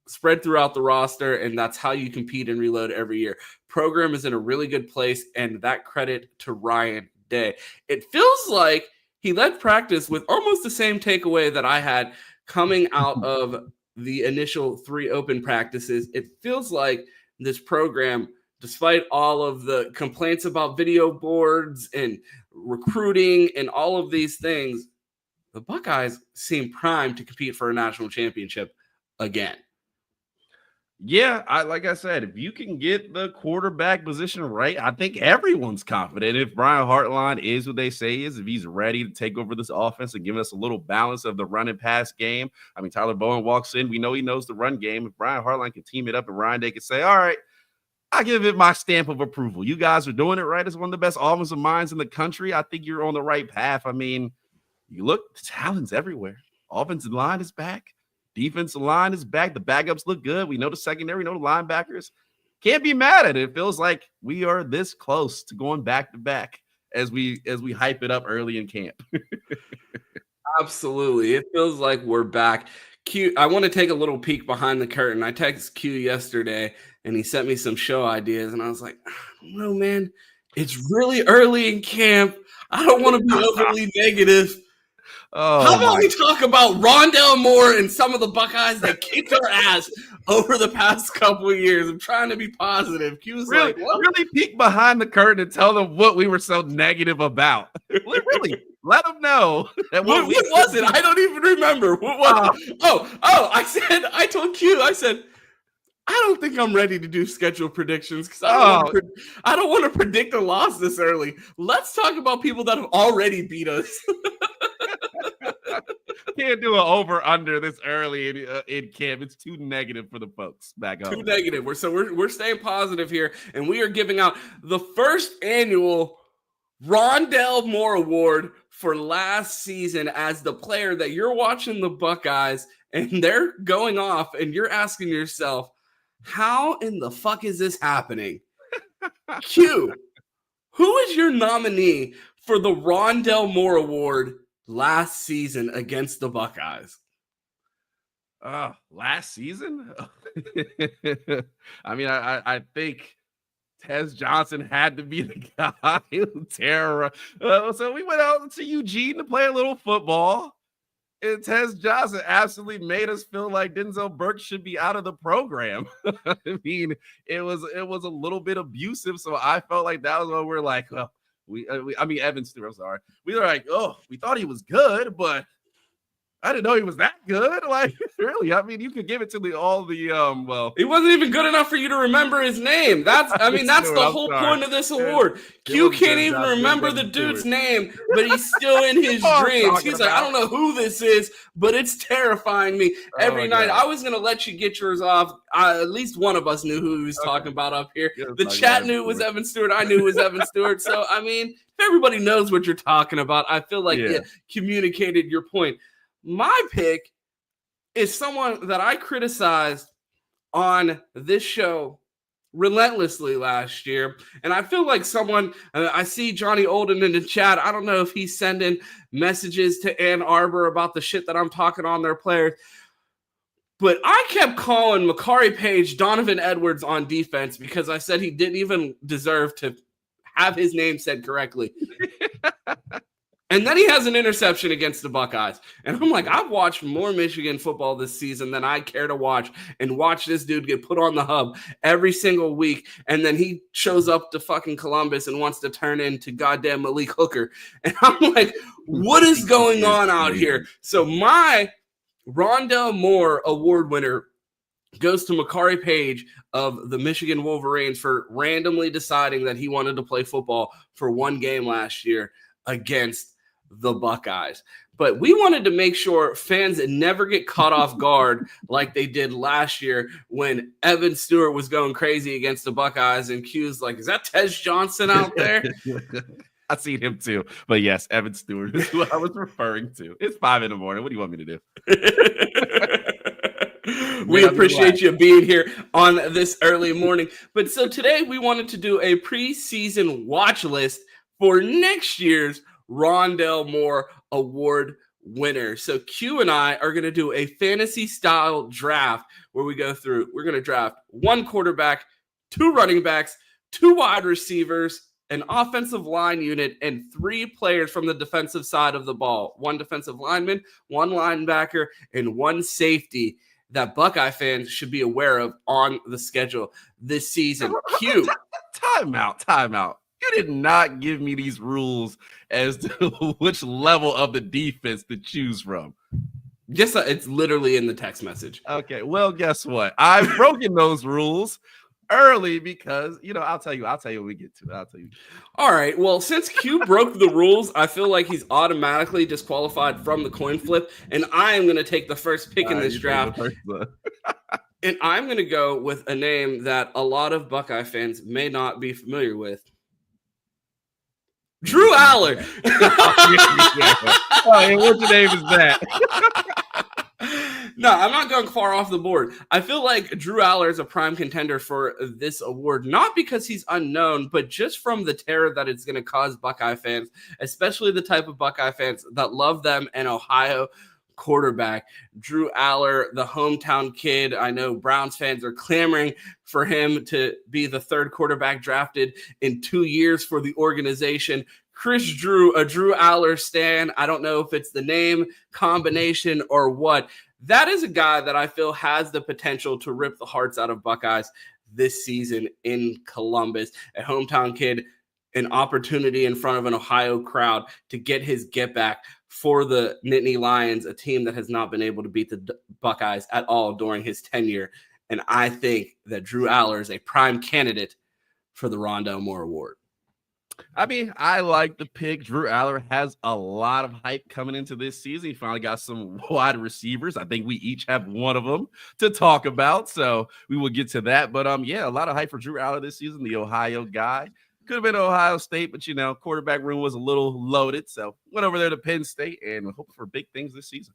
B: spread throughout the roster, and that's how you compete and reload every year. Program is in a really good place, and that credit to Ryan Day. It feels like he led practice with almost the same takeaway that I had coming out of the initial 3 open practices. It feels like this program, despite all of the complaints about video boards and recruiting and all of these things, the Buckeyes seem primed to compete for a national championship again.
C: Yeah, like I said, if you can get the quarterback position right, I think everyone's confident. If Brian Hartline is what they say is, if he's ready to take over this offense and give us a little balance of the run and pass game. I mean, Tyler Bowen walks in. We know he knows the run game. If Brian Hartline can team it up and Ryan Day can say, all right, I give it my stamp of approval. You guys are doing it right. It's one of the best offensive minds in the country. I think you're on the right path. I mean, you look, the talent's everywhere. Offensive line is back. Defensive line is back. The backups look good. We know the secondary, we know the linebackers. Can't be mad at it. It feels like we are this close to going back to back as we hype it up early in camp.
B: Absolutely. It feels like we're back. Q, I want to take a little peek behind the curtain. I texted Q yesterday and he sent me some show ideas, and I was like, I don't know, man. It's really early in camp. I don't want to be overly negative.
C: Oh,
B: how about we talk about Rondel Moore and some of the Buckeyes that kicked our ass over the past couple of years? I'm trying to be positive. Q was
C: really,
B: like, what?
C: Really peek behind the curtain and tell them what we were so negative about. Really, let them know.
B: What was it? I don't even remember. What was it? I told Q, I said, I don't think I'm ready to do schedule predictions because I don't want to predict a loss this early. Let's talk about people that have already beat us.
C: Can't do an over-under this early in camp. It's too negative for the folks back home.
B: Too negative. We're staying positive here, and we are giving out the first annual Rondel Moore Award for last season as the player that you're watching the Buckeyes, and they're going off, and you're asking yourself, how in the fuck is this happening? Q, who is your nominee for the Rondel Moore Award last season against the Buckeyes?
C: Last season? I mean, I think Tez Johnson had to be the guy who terrorized. So we went out to Eugene to play a little football, and Tez Johnson absolutely made us feel like Denzel Burke should be out of the program. I mean, it was a little bit abusive, so I felt like that was when we're like, well, Evan Stewart, I'm sorry. We were like, oh, we thought he was good, but I didn't know he was that good. Like, really? I mean, you could give it to
B: he wasn't even good enough for you to remember his name. That's the whole point of this award. Q can't even remember the dude's name, but he's still in his dreams. He's like, I don't know who this is, but it's terrifying me every night. I was going to let you get yours off. At least one of us knew who he was talking about up here. The chat knew it was Evan Stewart. I knew it was Evan Stewart. So, I mean, if everybody knows what you're talking about, I feel like you communicated your point. My pick is someone that I criticized on this show relentlessly last year. And I feel like I see Johnny Olden in the chat. I don't know if he's sending messages to Ann Arbor about the shit that I'm talking on their players. But I kept calling Makari, Paige, Donovan Edwards on defense because I said he didn't even deserve to have his name said correctly. And then he has an interception against the Buckeyes. And I'm like, I've watched more Michigan football this season than I care to watch, and watch this dude get put on the hub every single week. And then he shows up to fucking Columbus and wants to turn into goddamn Malik Hooker. And I'm like, what is going on out here? So my Rondel Moore Award winner goes to Makari Paige of the Michigan Wolverines for randomly deciding that he wanted to play football for one game last year against the Buckeyes. But we wanted to make sure fans never get caught off guard like they did last year when Evan Stewart was going crazy against the Buckeyes, and Q's like, is that Tej Johnson out there?
C: I seen him too. But yes, Evan Stewart is who I was referring to. It's 5 a.m. What do you want me to do?
B: We appreciate you being here on this early morning. But so today we wanted to do a preseason watch list for next year's Rondel Moore Award Winner. So Q and I are going to do a fantasy style draft where we're going to draft 1 quarterback, 2 running backs, 2 wide receivers, an offensive line unit, and 3 players from the defensive side of the ball. 1 defensive lineman, 1 linebacker, and 1 safety that Buckeye fans should be aware of on the schedule this season. Q.
C: Time out. You did not give me these rules as to which level of the defense to choose from.
B: Just it's literally in the text message.
C: Okay, well, guess what? I've broken those rules early because, I'll tell you when we get to it. I'll tell you.
B: All right. Well, since Q broke the rules, I feel like he's automatically disqualified from the coin flip, and I am going to take the first pick in this draft. And I'm going to go with a name that a lot of Buckeye fans may not be familiar with. Drew Allar.
C: Oh, and what name is that?
B: No, I'm not going far off the board. I feel like Drew Allar is a prime contender for this award, not because he's unknown, but just from the terror that it's going to cause Buckeye fans, especially the type of Buckeye fans that love them an Ohio quarterback. Drew Allar, the hometown kid. I know Browns fans are clamoring for him to be the 3rd quarterback drafted in 2 years for the organization. Chris Drew, a Drew Allar stan. I don't know if it's the name combination or what. That is a guy that I feel has the potential to rip the hearts out of Buckeyes this season in Columbus. A hometown kid, an opportunity in front of an Ohio crowd to get his get back for the Nittany Lions, a team that has not been able to beat the Buckeyes at all during his tenure. And I think that Drew Allar is a prime candidate for the Rondel Moore Award.
C: I mean, I like the pick. Drew Allar has a lot of hype coming into this season. He finally got some wide receivers. I think we each have one of them to talk about, so we will get to that. But yeah, a lot of hype for Drew Allar this season, the Ohio guy. Could have been Ohio State, but quarterback room was a little loaded, so went over there to Penn State and hope for big things this season.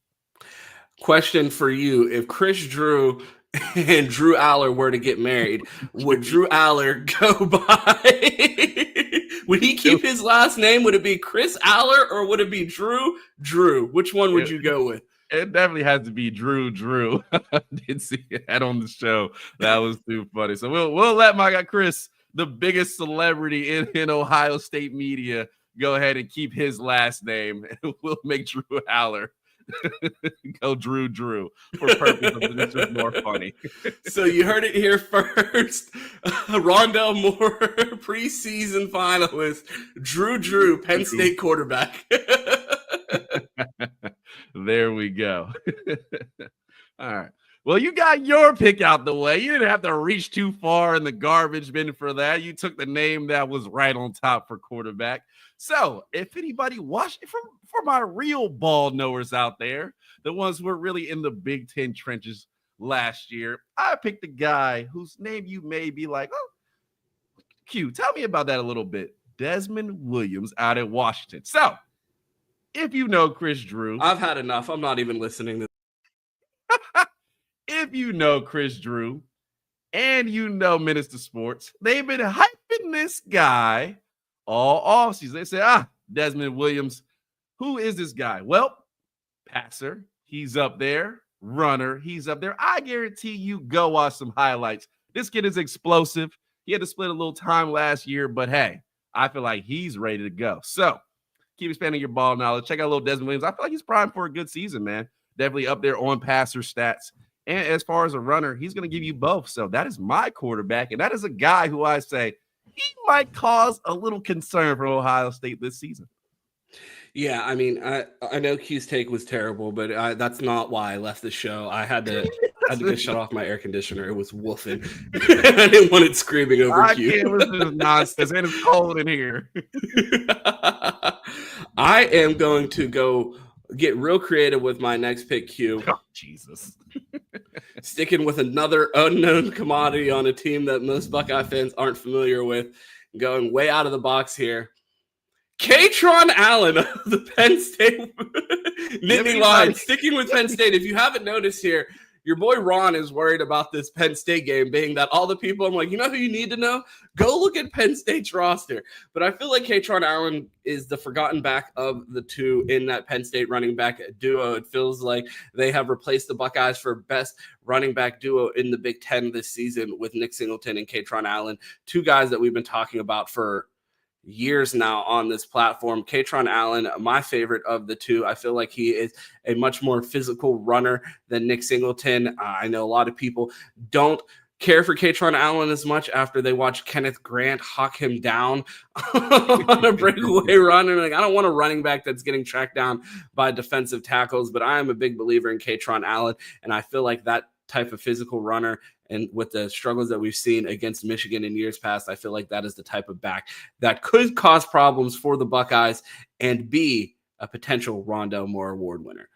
B: Question for you: if Chris Drew and Drew Allar were to get married, would Drew Allar go by? Would he keep his last name? Would it be Chris Allar or would it be Drew? Which one would you go with?
C: It definitely has to be Drew. I did see that on the show. That was too funny. So we'll let my guy Chris, the biggest celebrity in Ohio State media, go ahead and keep his last name, and we'll make Drew Allar go Drew for purpose of this is more funny.
B: So you heard it here first. Rondel Moore preseason finalist, Drew, Penn State quarterback.
C: There we go. All right. Well, you got your pick out the way. You didn't have to reach too far in the garbage bin for that. You took the name that was right on top for quarterback. So if anybody watched it, for my real ball knowers out there, the ones who were really in the Big Ten trenches last year, I picked a guy whose name you may be like, oh, Q, tell me about that a little bit. Desmond Williams out at Washington. So if you know Chris Drew.
B: I've had enough. I'm not even listening to
C: If you know Chris Drew and you know Minister Sports, they've been hyping this guy all offseason. They say, Desmond Williams, who is this guy? Well, passer, he's up there. Runner, he's up there. I guarantee you go watch some highlights. This kid is explosive. He had to split a little time last year, but hey, I feel like he's ready to go. So keep expanding your ball knowledge. Check out a little Desmond Williams. I feel like he's primed for a good season, man. Definitely up there on passer stats. And as far as a runner, he's going to give you both. So that is my quarterback. And that is a guy who I say he might cause a little concern for Ohio State this season.
B: Yeah, I mean, I know Q's take was terrible, but that's not why I left the show. I had to go shut off my air conditioner. It was woofing. I didn't want it screaming over Q.
C: I can't listen to this nonsense. And it's cold in here.
B: I am going to go get real creative with my next pick, Q.
C: Oh, Jesus.
B: Sticking with another unknown commodity on a team that most Buckeye fans aren't familiar with. Going way out of the box here. Kaytron Allen of the Penn State Nittany Lions. Sticking with Penn State. If you haven't noticed here, your boy Ron is worried about this Penn State game being that all the people, I'm like, you know who you need to know? Go look at Penn State's roster. But I feel like Kaytron Allen is the forgotten back of the two in that Penn State running back duo. It feels like they have replaced the Buckeyes for best running back duo in the Big Ten this season with Nick Singleton and Kaytron Allen, two guys that we've been talking about for years now on this platform. Kaytron Allen, my favorite of the two. I feel like he is a much more physical runner than Nick Singleton. I know a lot of people don't care for Kaytron Allen as much after they watch Kenneth Grant hawk him down on a breakaway run. And like, I don't want a running back that's getting tracked down by defensive tackles, but I am a big believer in Kaytron Allen. And I feel like that type of physical runner, and with the struggles that we've seen against Michigan in years past, I feel like that is the type of back that could cause problems for the Buckeyes and be a potential Rondel Moore Award winner.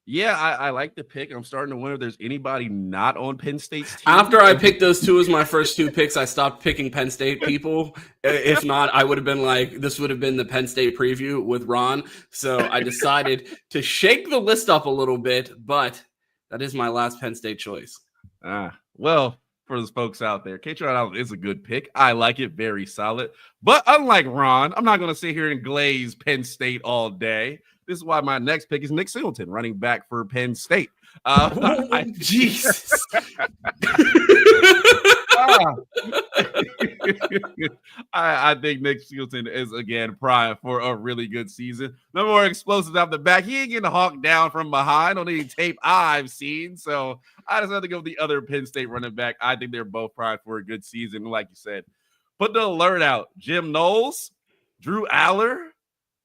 C: Yeah, I like the pick. I'm starting to wonder if there's anybody not on Penn State's team.
B: After I picked those two as my first two picks, I stopped picking Penn State people. If not, I would have been like, this would have been the Penn State preview with Ron. So I decided to shake the list up a little bit, but that is my last Penn State choice.
C: Well, for those folks out there, Kaytron Allen is a good pick. I like it, very solid. But unlike Ron, I'm not going to sit here and glaze Penn State all day. This is why my next pick is Nick Singleton, running back for Penn State.
B: Jesus.
C: I think Nick Singleton is, again, primed for a really good season. No more explosives out the back. He ain't getting hawked down from behind on any tape I've seen. So I just have to go with the other Penn State running back. I think they're both primed for a good season. Like you said, put the alert out. Jim Knowles, Drew Allar,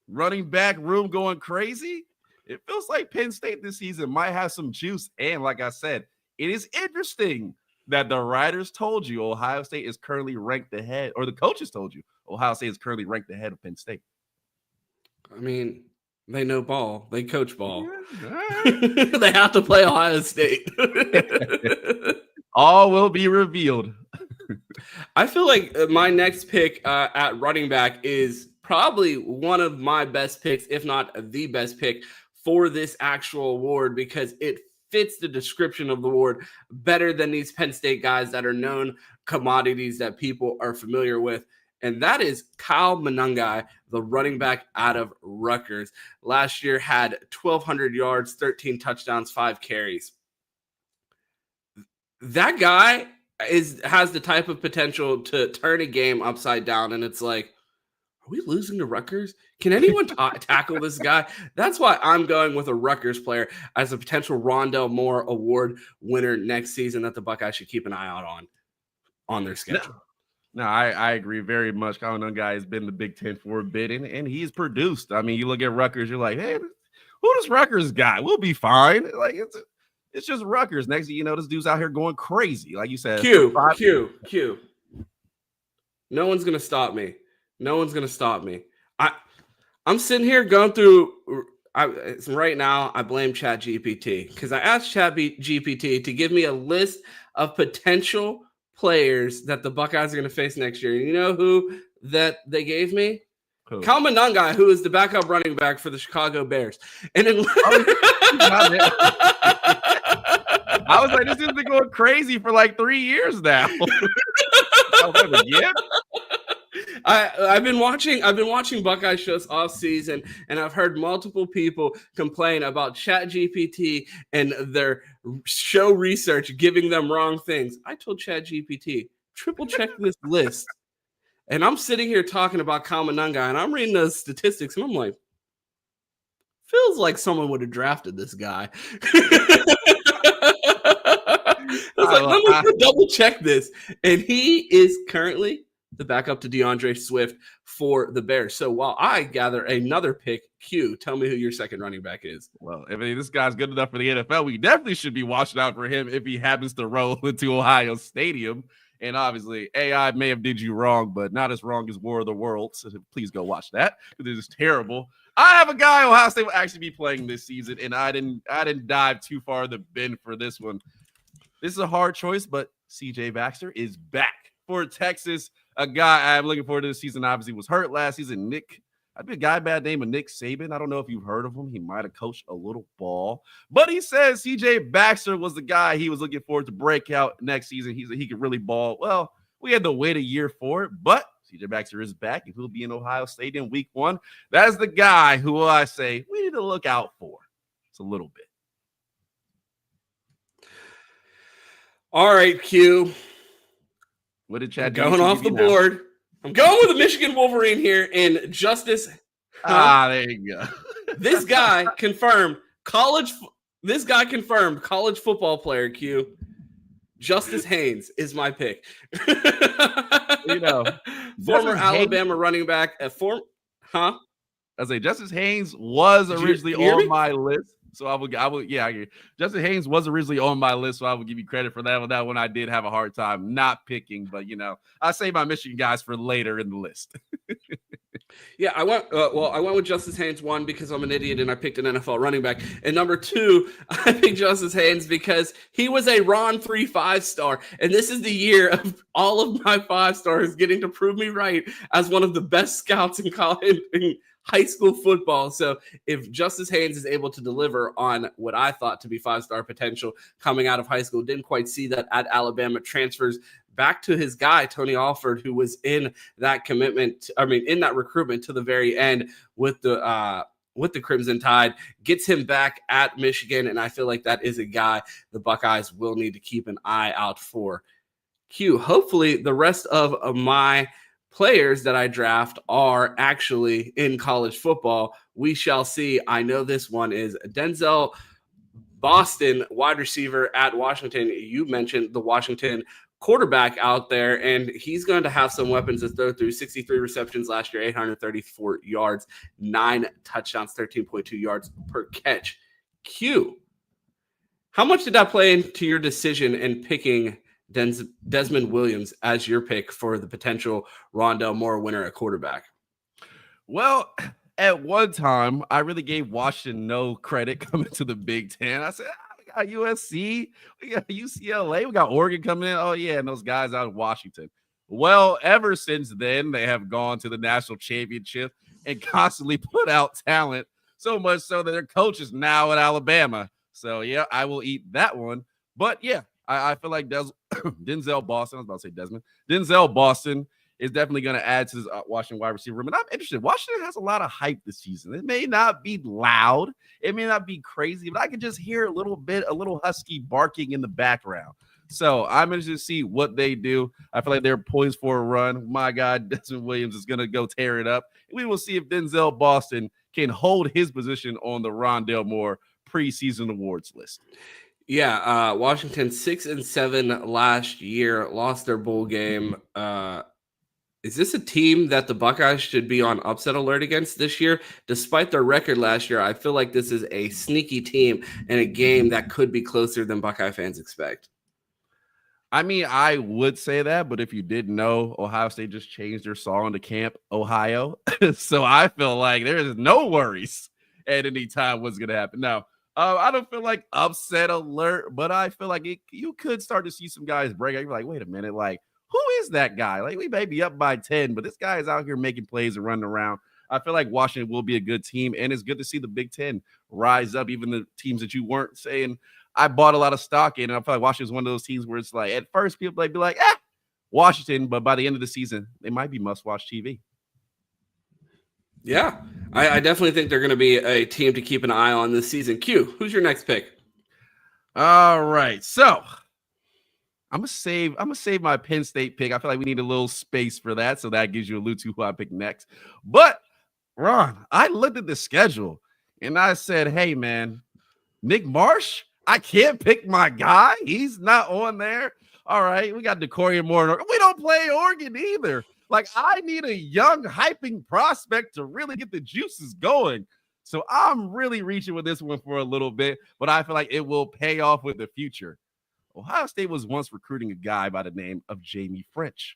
C: running back room going crazy. It feels like Penn State this season might have some juice. And like I said, it is interesting that the writers told you Ohio State is currently ranked ahead, or the coaches told you Ohio State is currently ranked ahead of Penn State.
B: I mean, they know ball. They coach ball.
C: Yeah.
B: They have to play Ohio State.
C: All will be revealed.
B: I feel like my next pick at running back is probably one of my best picks, if not the best pick for this actual award, because it fits the description of the award better than these Penn State guys that are known commodities that people are familiar with. And that is Kyle Monangai, the running back out of Rutgers. Last year had 1,200 yards, 13 touchdowns, 5 carries. That guy has the type of potential to turn a game upside down. And it's like, are we losing to Rutgers? Can anyone tackle this guy? That's why I'm going with a Rutgers player as a potential Rondel Moore Award winner next season that the Buckeyes should keep an eye out on their schedule.
C: No, I agree very much. Kyle Monangai has been the Big Ten for a bit, and he's produced. I mean, you look at Rutgers, you're like, hey, who does Rutgers got? We'll be fine. Like, it's just Rutgers. Next thing you know, this dude's out here going crazy. Like you said.
B: Q. No one's going to stop me. No one's going to stop me. I'm sitting here going through right now. I blame ChatGPT because I asked ChatGPT to give me a list of potential players that the Buckeyes are going to face next year. You know who that they gave me?
C: Who?
B: Kyle Monangai, who is the backup running back for the Chicago Bears. And then
C: I was like, this has been going crazy for like 3 years now.
B: I've been watching Buckeye shows off season, and I've heard multiple people complain about ChatGPT and their show research giving them wrong things. I told ChatGPT, triple check this list. And I'm sitting here talking about Kyle Monangai, and I'm reading those statistics, and I'm like, feels like someone would have drafted this guy. I was like, let me double check this. And he is currently the backup to DeAndre Swift for the Bears. So while I gather another pick, Q, tell me who your second running back is.
C: Well, if this guy's good enough for the NFL, we definitely should be watching out for him if he happens to roll into Ohio Stadium. And obviously, AI may have did you wrong, but not as wrong as War of the Worlds. So please go watch that because it is terrible. I have a guy Ohio State will actually be playing this season, and I didn't dive too far the bin for this one. This is a hard choice, but CJ Baxter is back for Texas. A guy I'm looking forward to this season. Obviously, was hurt last season. I'd be a guy by the name of Nick Saban. I don't know if you've heard of him. He might have coached a little ball, but he says CJ Baxter was the guy he was looking forward to break out next season. He could really ball. Well, we had to wait a year for it, but CJ Baxter is back, and he'll be in Ohio State in week 1. That is the guy who I say we need to look out for. It's a little bit.
B: All right, Q.
C: What did Chad
B: going off the board? I'm going with the Michigan Wolverine here in Justice.
C: There you go.
B: This guy confirmed college football player, Q. Justice Haynes is my pick. Former Alabama running back. I
C: say Justice Haynes was originally on my list. So I would, yeah. Justice Haynes was originally on my list, so I would give you credit for that. With that one, I did have a hard time not picking, but I save my Michigan guys for later in the list.
B: Yeah, I went with Justice Haynes 1 because I'm an idiot and I picked an NFL running back. And number 2, I picked Justice Haynes because he was a Ron 3 5-star. And this is the year of all of my 5-stars getting to prove me right as one of the best scouts in college. In high school football. So if Justice Haynes is able to deliver on what I thought to be 5-star potential coming out of high school, didn't quite see that at Alabama, transfers back to his guy, Tony Alford, who was in that in that recruitment to the very end with the Crimson Tide, gets him back at Michigan. And I feel like that is a guy the Buckeyes will need to keep an eye out for. Q, hopefully the rest of my players that I draft are actually in college football. We shall see. I know this one is Denzel Boston, wide receiver at Washington. You mentioned the Washington quarterback out there, and he's going to have some weapons to throw through. 63 receptions last year, 834 yards, 9 touchdowns, 13.2 yards per catch. Q, how much did that play into your decision in picking Desmond Williams as your pick for the potential Rondel Moore winner at quarterback?
C: Well, at one time, I really gave Washington no credit coming to the Big Ten. I said, we got USC, we got UCLA, we got Oregon coming in. Oh, yeah, and those guys out of Washington. Well, ever since then, they have gone to the national championship and constantly put out talent, so much so that their coach is now at Alabama. So, yeah, I will eat that one. But, yeah, I feel like Denzel Boston, I was about to say Desmond, Denzel Boston is definitely going to add to this Washington wide receiver room. And I'm interested. Washington has a lot of hype this season. It may not be loud. It may not be crazy, but I can just hear a little husky barking in the background. So I'm interested to see what they do. I feel like they're poised for a run. My God, Desmond Williams is going to go tear it up. We will see if Denzel Boston can hold his position on the Rondel Moore preseason awards list.
B: Yeah, Washington 6-7 last year, lost their bowl game. Is this a team that the Buckeyes should be on upset alert against this year? Despite their record last year, I feel like this is a sneaky team and a game that could be closer than Buckeye fans expect.
C: I mean, I would say that, but if you didn't know, Ohio State just changed their song to Camp Ohio. So I feel like there is no worries at any time what's going to happen. Now, I don't feel like upset alert, but I feel like you could start to see some guys break out. You're like, wait a minute, like, who is that guy? Like, we may be up by 10, but this guy is out here making plays and running around. I feel like Washington will be a good team, and it's good to see the Big Ten rise up, even the teams that you weren't saying I bought a lot of stock in. And I feel like Washington's one of those teams where it's like, at first, people might be like, Washington, but by the end of the season, they might be must-watch TV.
B: Yeah, I definitely think they're going to be a team to keep an eye on this season. Q, who's your next pick?
C: All right, so I'm gonna save my Penn State pick. I feel like we need a little space for that, so that gives you a allude to who I pick next. But Ron, I looked at the schedule and I said, hey man, Nick Marsh, I can't pick my guy. He's not on there. All right, we got DeCorian Moore. We don't play Oregon either. Like, I need a young, hyping prospect to really get the juices going. So I'm really reaching with this one for a little bit, but I feel like it will pay off with the future. Ohio State was once recruiting a guy by the name of Jaime Ffrench,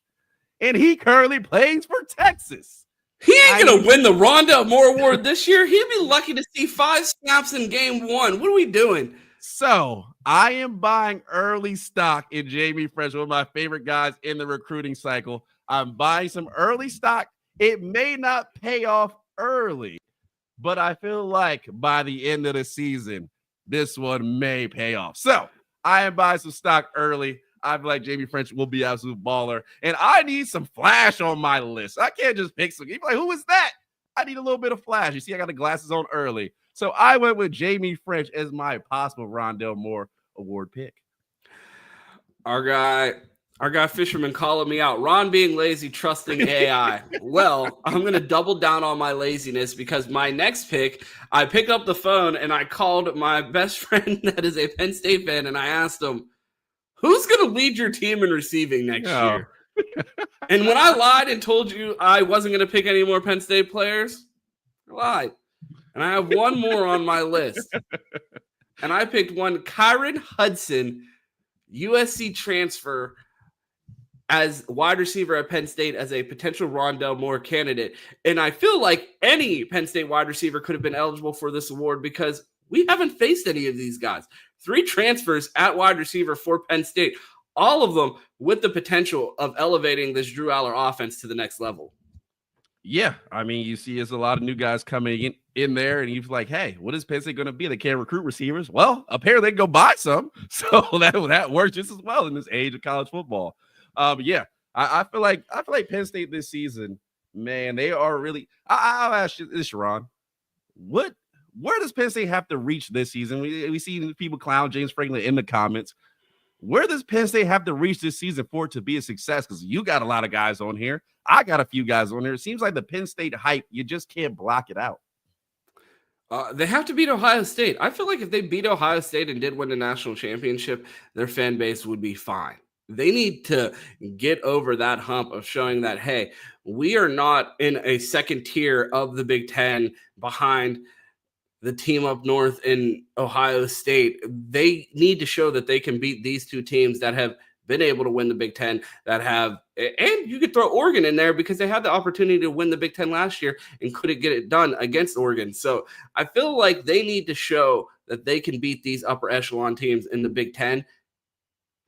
C: and he currently plays for Texas.
B: He ain't going to win the Rondel Moore Award this year. He'd be lucky to see 5 snaps in game 1. What are we doing?
C: So I am buying early stock in Jaime Ffrench, one of my favorite guys in the recruiting cycle. I'm buying some early stock. It may not pay off early, but I feel like by the end of the season, this one may pay off. So I am buying some stock early. I feel like Jaime Ffrench will be an absolute baller. And I need some flash on my list. I can't just pick some. You're like, who is that? I need a little bit of flash. You see, I got the glasses on early. So I went with Jaime Ffrench as my possible Rondel Moore Award pick.
B: Our guy Fisherman calling me out. Ron being lazy, trusting AI. Well, I'm going to double down on my laziness because my next pick, I picked up the phone and I called my best friend that is a Penn State fan, and I asked him, who's going to lead your team in receiving next year? And when I lied and told you I wasn't going to pick any more Penn State players, I lied. And I have one more on my list. And I picked one, Kyron Hudson, USC transfer, as wide receiver at Penn State as a potential Rondel Moore candidate. And I feel like any Penn State wide receiver could have been eligible for this award because we haven't faced any of these guys. 3 transfers at wide receiver for Penn State, all of them with the potential of elevating this Drew Allar offense to the next level.
C: Yeah, I mean, you see there's a lot of new guys coming in there, and you're like, hey, what is Penn State going to be? They can't recruit receivers. Well, apparently they can go buy some. So that works just as well in this age of college football. Yeah, I feel like Penn State this season, man, they are really. I'll ask you this, Ron. Where does Penn State have to reach this season? We see people clown James Franklin in the comments. Where does Penn State have to reach this season for it to be a success? Because you got a lot of guys on here. I got a few guys on here. It seems like the Penn State hype, you just can't block it out.
B: They have to beat Ohio State. I feel like if they beat Ohio State and did win the national championship, their fan base would be fine. They need to get over that hump of showing that, hey, we are not in a second tier of the Big Ten behind the team up north in Ohio State. They need to show that they can beat these 2 teams that have been able to win the Big Ten, that have, and you could throw Oregon in there because they had the opportunity to win the Big Ten last year and couldn't get it done against Oregon. So I feel like they need to show that they can beat these upper echelon teams in the Big Ten.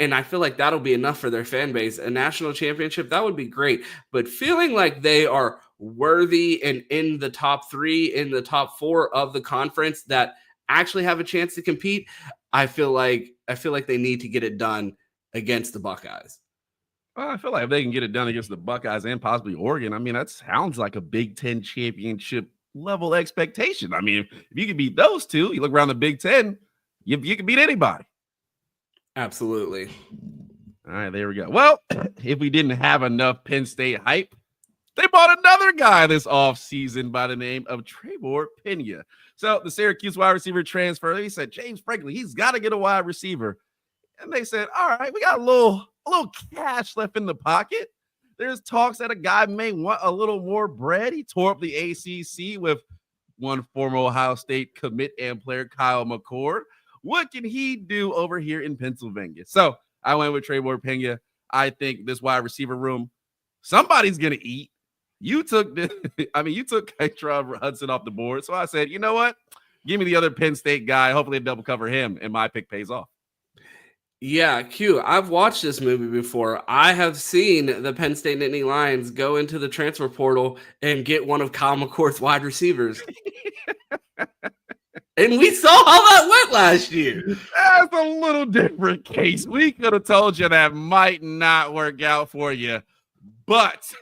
B: And I feel like that'll be enough for their fan base. A national championship, that would be great. But feeling like they are worthy and in the top 3, in the top 4 of the conference that actually have a chance to compete, I feel like they need to get it done against the Buckeyes.
C: Well, I feel like if they can get it done against the Buckeyes and possibly Oregon, I mean, that sounds like a Big Ten championship level expectation. I mean, if you can beat those 2, you look around the Big Ten, you can beat anybody.
B: Absolutely.
C: All right, there we go. Well, if we didn't have enough Penn State hype, they bought another guy this offseason by the name of Trevor Pena. So the Syracuse wide receiver transfer, they said, James Franklin, he's got to get a wide receiver. And they said, all right, we got a little cash left in the pocket. There's talks that a guy may want a little more bread. He tore up the ACC with one former Ohio State commit and player, Kyle McCord. What can he do over here in Pennsylvania? So I went with Trevor Pena. I think this wide receiver room, somebody's going to eat. You took Kaytron Hudson off the board. So I said, you know what? Give me the other Penn State guy. Hopefully they double cover him, and my pick pays off.
B: Yeah, Q, I've watched this movie before. I have seen the Penn State Nittany Lions go into the transfer portal and get one of Kyle McCord's wide receivers. And we saw how that went last year.
C: That's a little different case. We could have told you that might not work out for you. But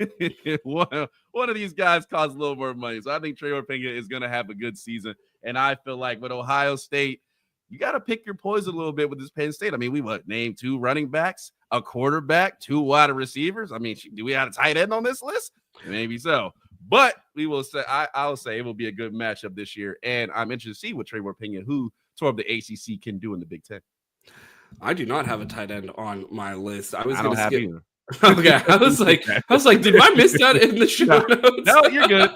C: one of these guys costs a little more money. So I think Trevor Pena is going to have a good season. And I feel like with Ohio State, you got to pick your poison a little bit with this Penn State. I mean, we named 2 running backs, a quarterback, 2 wide receivers. I mean, do we have a tight end on this list? Maybe so. But we will say, I'll say it will be a good matchup this year. And I'm interested to see what Trevor Pena, who tore up the ACC, can do in the Big Ten.
B: I do not have a tight end on my list. I
C: don't have either.
B: Okay, I was like, did I miss that in the show notes?
C: No, you're good.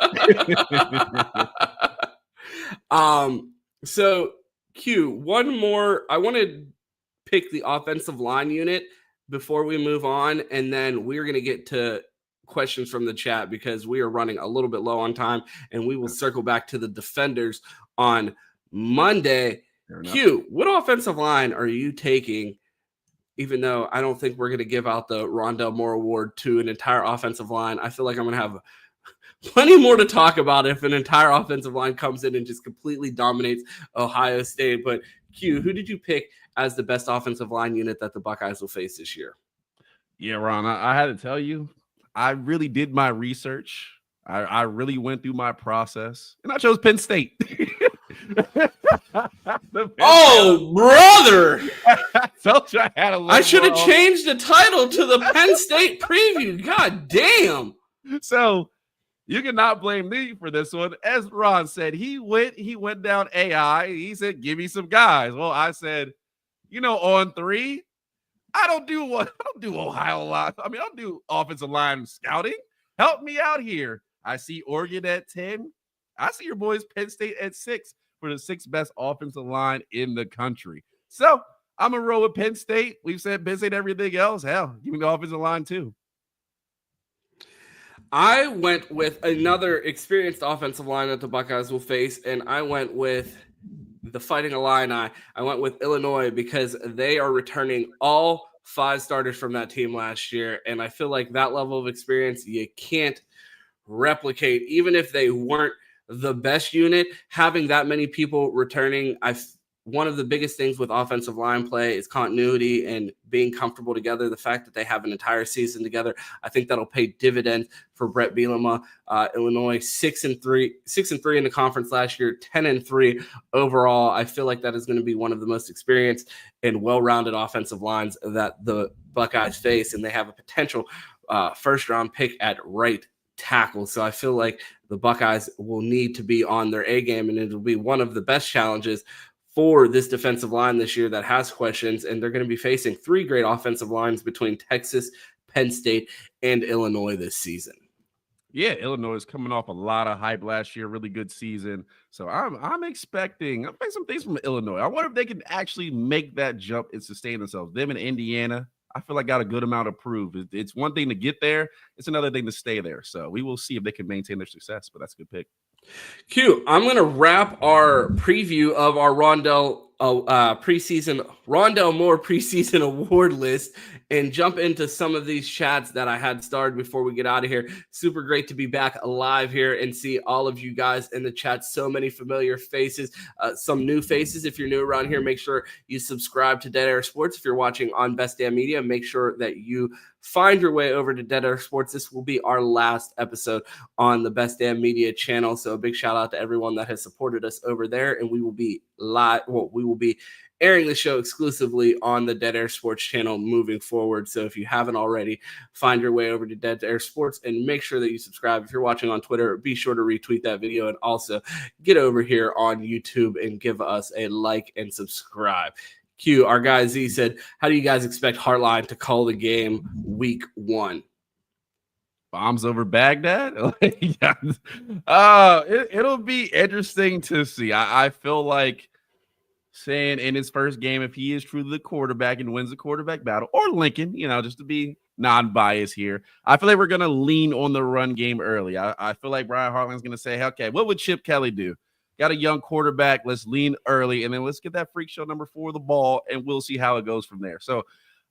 B: So Q, one more. I wanted pick the offensive line unit before we move on, and then we're going to get to questions from the chat because we are running a little bit low on time, and we will circle back to the defenders on Monday. Q, what offensive line are you taking? Even though I don't think we're going to give out the Rondel Moore Award to an entire offensive line, I feel like I'm going to have plenty more to talk about if an entire offensive line comes in and just completely dominates Ohio State. But Q, who did you pick as the best offensive line unit that the Buckeyes will face this year?
C: Yeah, Ron, I had to tell you, I really did my research. I really went through my process, and I chose Penn State.
B: Oh, brother!
C: I
B: should have changed the title to the Penn State preview. God damn!
C: So you cannot blame me for this one. As Ron said, he went down AI. He said, "Give me some guys." Well, I said, on 3, I don't do Ohio a lot. I mean, I'll do offensive line scouting. Help me out here. I see Oregon at 10. I see your boys Penn State at 6 for the 6th best offensive line in the country. So I'm going to roll with Penn State. We've said Penn State everything else. Hell, give me the offensive line too.
B: I went with another experienced offensive line that the Buckeyes will face, and I went with the Fighting Illini. I went with Illinois because they are returning all 5 starters from that team last year, and I feel like that level of experience you can't replicate. Even if they weren't the best unit, having that many people returning, one of the biggest things with offensive line play is continuity and being comfortable together. The fact that they have an entire season together, I think that'll pay dividends for Brett Bielema. Illinois 6-3 in the conference last year, 10-3 overall. I feel like that is going to be one of the most experienced and well-rounded offensive lines that the Buckeyes face, and they have a potential first-round pick at right tackle. So I feel like the Buckeyes will need to be on their A game, and it'll be one of the best challenges for this defensive line this year that has questions, and they're going to be facing 3 great offensive lines between Texas, Penn State, and Illinois this season.
C: Yeah, Illinois is coming off a lot of hype last year, really good season. So I'm expecting some things from Illinois. I wonder if they can actually make that jump and sustain themselves. Them in Indiana, I feel like got a good amount of proof. It's one thing to get there. It's another thing to stay there. So we will see if they can maintain their success, but that's a good pick.
B: Q, I'm going to wrap our preview of our Rondel Moore preseason award list and jump into some of these chats that I had started before we get out of here. Super great to be back live here and see all of you guys in the chat. So many familiar faces, some new faces. If you're new around here, make sure you subscribe to Dead Air Sports. If you're watching on Best Damn Media, make sure that you find your way over to Dead Air Sports. This will be our last episode on the Best Damn Media channel. So a big shout out to everyone that has supported us over there. And we will be live. Well, we will be airing the show exclusively on the Dead Air Sports channel moving forward. So if you haven't already, find your way over to Dead Air Sports and make sure that you subscribe. If you're watching on Twitter, be sure to retweet that video and also get over here on YouTube and give us a like and subscribe. Q, our guy Z said, how do you guys expect Hartline to call the game week 1?
C: Bombs over Baghdad? It'll be interesting to see. I feel like saying in his first game, if he is truly the quarterback and wins the quarterback battle, or Lincoln, just to be non-biased here, I feel like we're going to lean on the run game early. I feel like Brian Hartline's going to say, okay, what would Chip Kelly do? Got a young quarterback. Let's lean early, and then let's get that freak show number 4 of the ball, and we'll see how it goes from there. So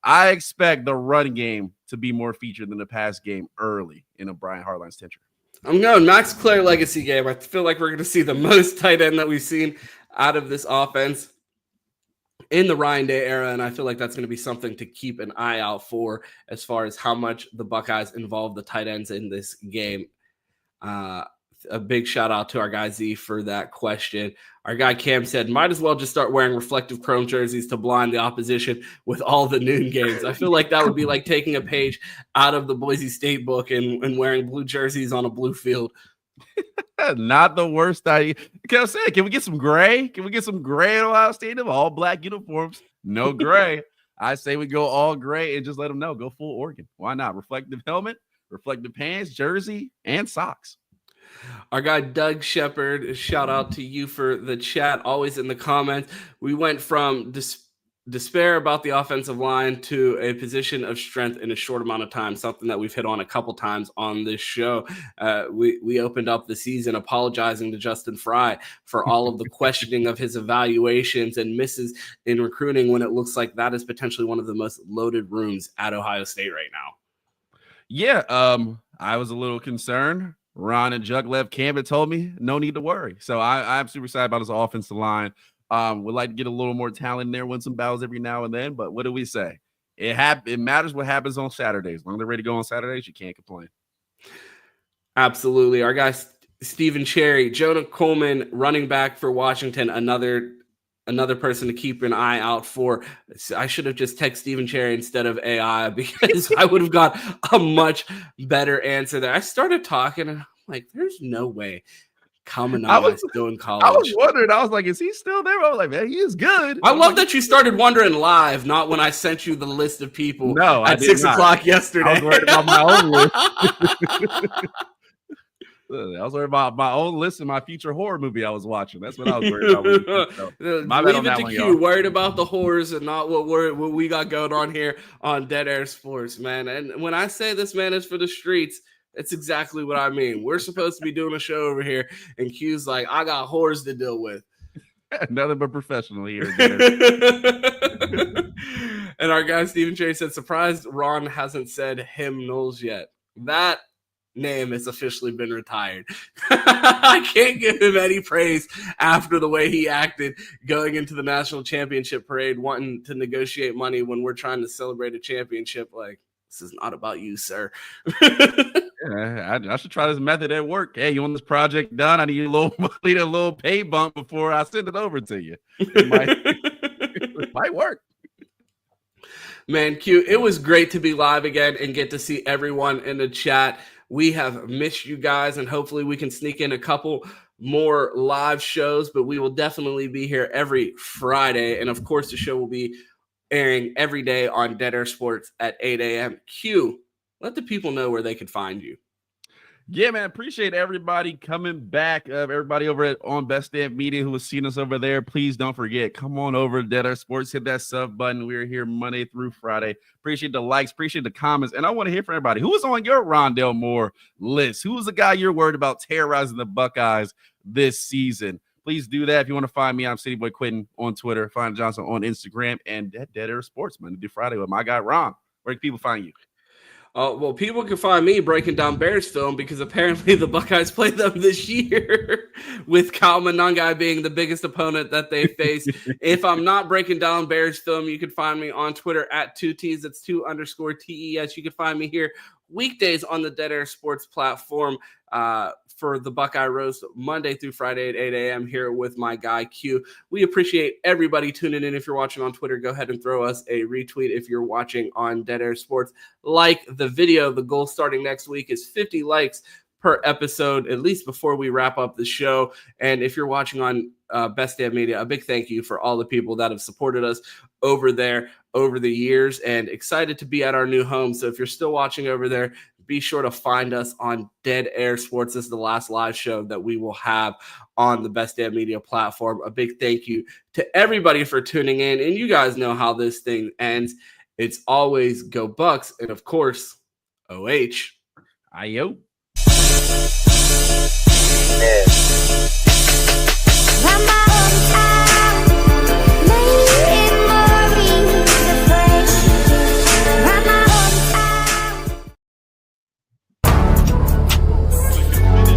C: I expect the run game to be more featured than the pass game early in a Brian Hartline's tenure.
B: I'm going Max Clare legacy game. I feel like we're going to see the most tight end that we've seen out of this offense in the Ryan Day era, and I feel like that's going to be something to keep an eye out for as far as how much the Buckeyes involve the tight ends in this game. A big shout out to our guy Z for that question. Our guy Cam said, might as well just start wearing reflective chrome jerseys to blind the opposition with all the noon games. I feel like that would be like taking a page out of the Boise State book and wearing blue jerseys on a blue field.
C: Not the worst idea. Can I say, can we get some gray? Can we get some gray at Ohio Stadium? All black uniforms, no gray. I say we go all gray and just let them know. Go full Oregon. Why not? Reflective helmet, reflective pants, jersey, and socks.
B: Our guy Doug Shepard, shout out to you for the chat, always in the comments. We went from despair about the offensive line to a position of strength in a short amount of time, something that we've hit on a couple times on this show. We opened up the season apologizing to Justin Fry for all of the questioning of his evaluations and misses in recruiting when it looks like that is potentially one of the most loaded rooms at Ohio State right now.
C: Yeah, I was a little concerned. Ron and Juglev Campbell told me no need to worry. So I'm super excited about his offensive line. Would like to get a little more talent in there, win some battles every now and then. But what do we say? It matters what happens on Saturdays. As long as they're ready to go on Saturdays, you can't complain.
B: Absolutely. Our guy, Stephen Cherry, Jonah Coleman, running back for Washington, another person to keep an eye out for. I should have just texted Stephen Cherry instead of AI because I would have got a much better answer there. I started talking and I'm like, there's no way Monangai is still in college.
C: I was wondering. I was like, is he still there? I was like, man, he is good.
B: I love that you started wondering live, not when I sent you the list of people at 6 o'clock yesterday.
C: I was worried about my own list. I was worried about my own list and my future horror movie I was watching. That's what I was worried about. So,
B: leave it to Q. Worried about the horrors and not what we got going on here on Dead Air Sports, man. And when I say this man is for the streets, it's exactly what I mean. We're supposed to be doing a show over here, and Q's like, I got horrors to deal with.
C: Nothing but professional here.
B: And our guy Stephen Cherry said, surprised Ron hasn't said hymnals yet. That name has officially been retired. I can't give him any praise after the way he acted going into the national championship parade, wanting to negotiate money when we're trying to celebrate a championship. Like, this is not about you, sir.
C: I should try this method at work. Hey, you want this project done? I need a little pay bump before I send it over to you. It might work.
B: Man, Q, it was great to be live again and get to see everyone in the chat. We have missed you guys, and hopefully we can sneak in a couple more live shows, but we will definitely be here every Friday. And, of course, the show will be airing every day on Dead Air Sports at 8 a.m. Q, let the people know where they can find you.
C: Yeah, man, appreciate everybody coming back. Everybody over on Best Damn Media who has seen us over there, please don't forget, come on over to Dead Air Sports, hit that sub button. We're here Monday through Friday. Appreciate the likes, appreciate the comments, and I want to hear from everybody. Who was on your Rondel Moore list? Who was the guy you're worried about terrorizing the Buckeyes this season? Please do that. If you want to find me, I'm City Boy Quentin on Twitter, Find Johnson on Instagram, and Dead Air Sports Monday through Friday with my guy Ron. Where can people find you?
B: Well, people can find me breaking down Bears film because apparently the Buckeyes played them this year with Kyle Monangai being the biggest opponent that they face. If I'm not breaking down Bears film, you can find me on Twitter at 2Ts. That's 2_TES. You can find me here weekdays on the Dead Air Sports platform for the Buckeye Roast Monday through Friday at 8 a.m. here with my guy Q. We appreciate everybody tuning in. If you're watching on Twitter, go ahead and throw us a retweet. If you're watching on Dead Air Sports, like the video. The goal starting next week is 50 likes per episode, at least before we wrap up the show. And if you're watching on Best Damn Media, a big thank you for all the people that have supported us over there over the years, and excited to be at our new home. So if you're still watching over there, be sure to find us on Dead Air Sports. This is the last live show that we will have on the Best Damn Media platform. A big thank you to everybody for tuning in. And you guys know how this thing ends. It's always go Bucks. And of course, OH.
C: Ayo.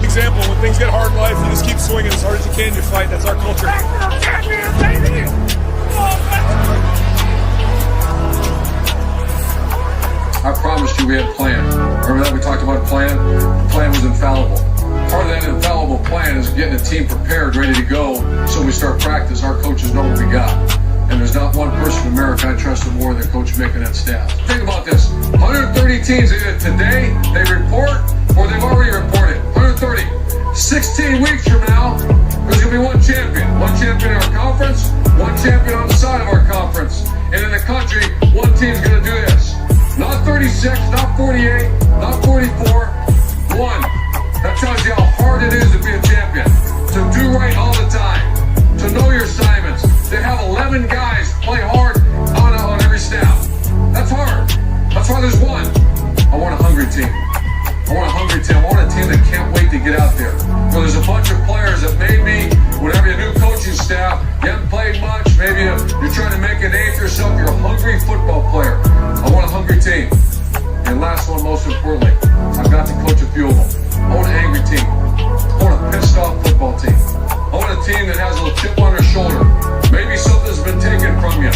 D: Example, when things get hard in life, you just keep swinging as hard as you can. You fight. That's our culture.
E: I promised you we had a plan. Remember that we talked about a plan? The plan was infallible. Part of that infallible plan is getting a team prepared, ready to go, so we start practice. Our coaches know what we got. And there's not one person in America I trusted more than Coach Mick and that staff. Think about this. 130 teams either today, they report, or they've already reported. 130. 16 weeks from now, there's going to be one champion. One champion in our conference, one champion on the side of our conference. And in the country, one team's going to do this. Not 36, not 48, not 44, one. That tells you how hard it is to be a champion. To do right all the time. To know your assignments. To have 11 guys play hard You're trying to make a name for yourself. You're a hungry football player. I want a hungry team. And last one, most importantly, I've got to coach a few of them. I want an angry team. I want a pissed off football team. I want a team that has a little chip on their shoulder. Maybe something's been taken from you.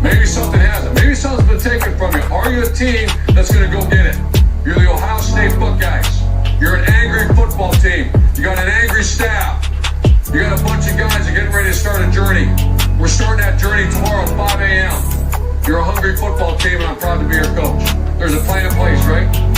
E: Maybe something hasn't. Maybe something's been taken from you. Are you a team that's going to go get it? You're the Ohio State Buckeyes. You're an angry football team. You got an angry staff. You got a bunch of guys that are getting ready to start a journey. We're starting that journey tomorrow at 5 a.m. You're a hungry football team, and I'm proud to be your coach. There's a plan in place, right?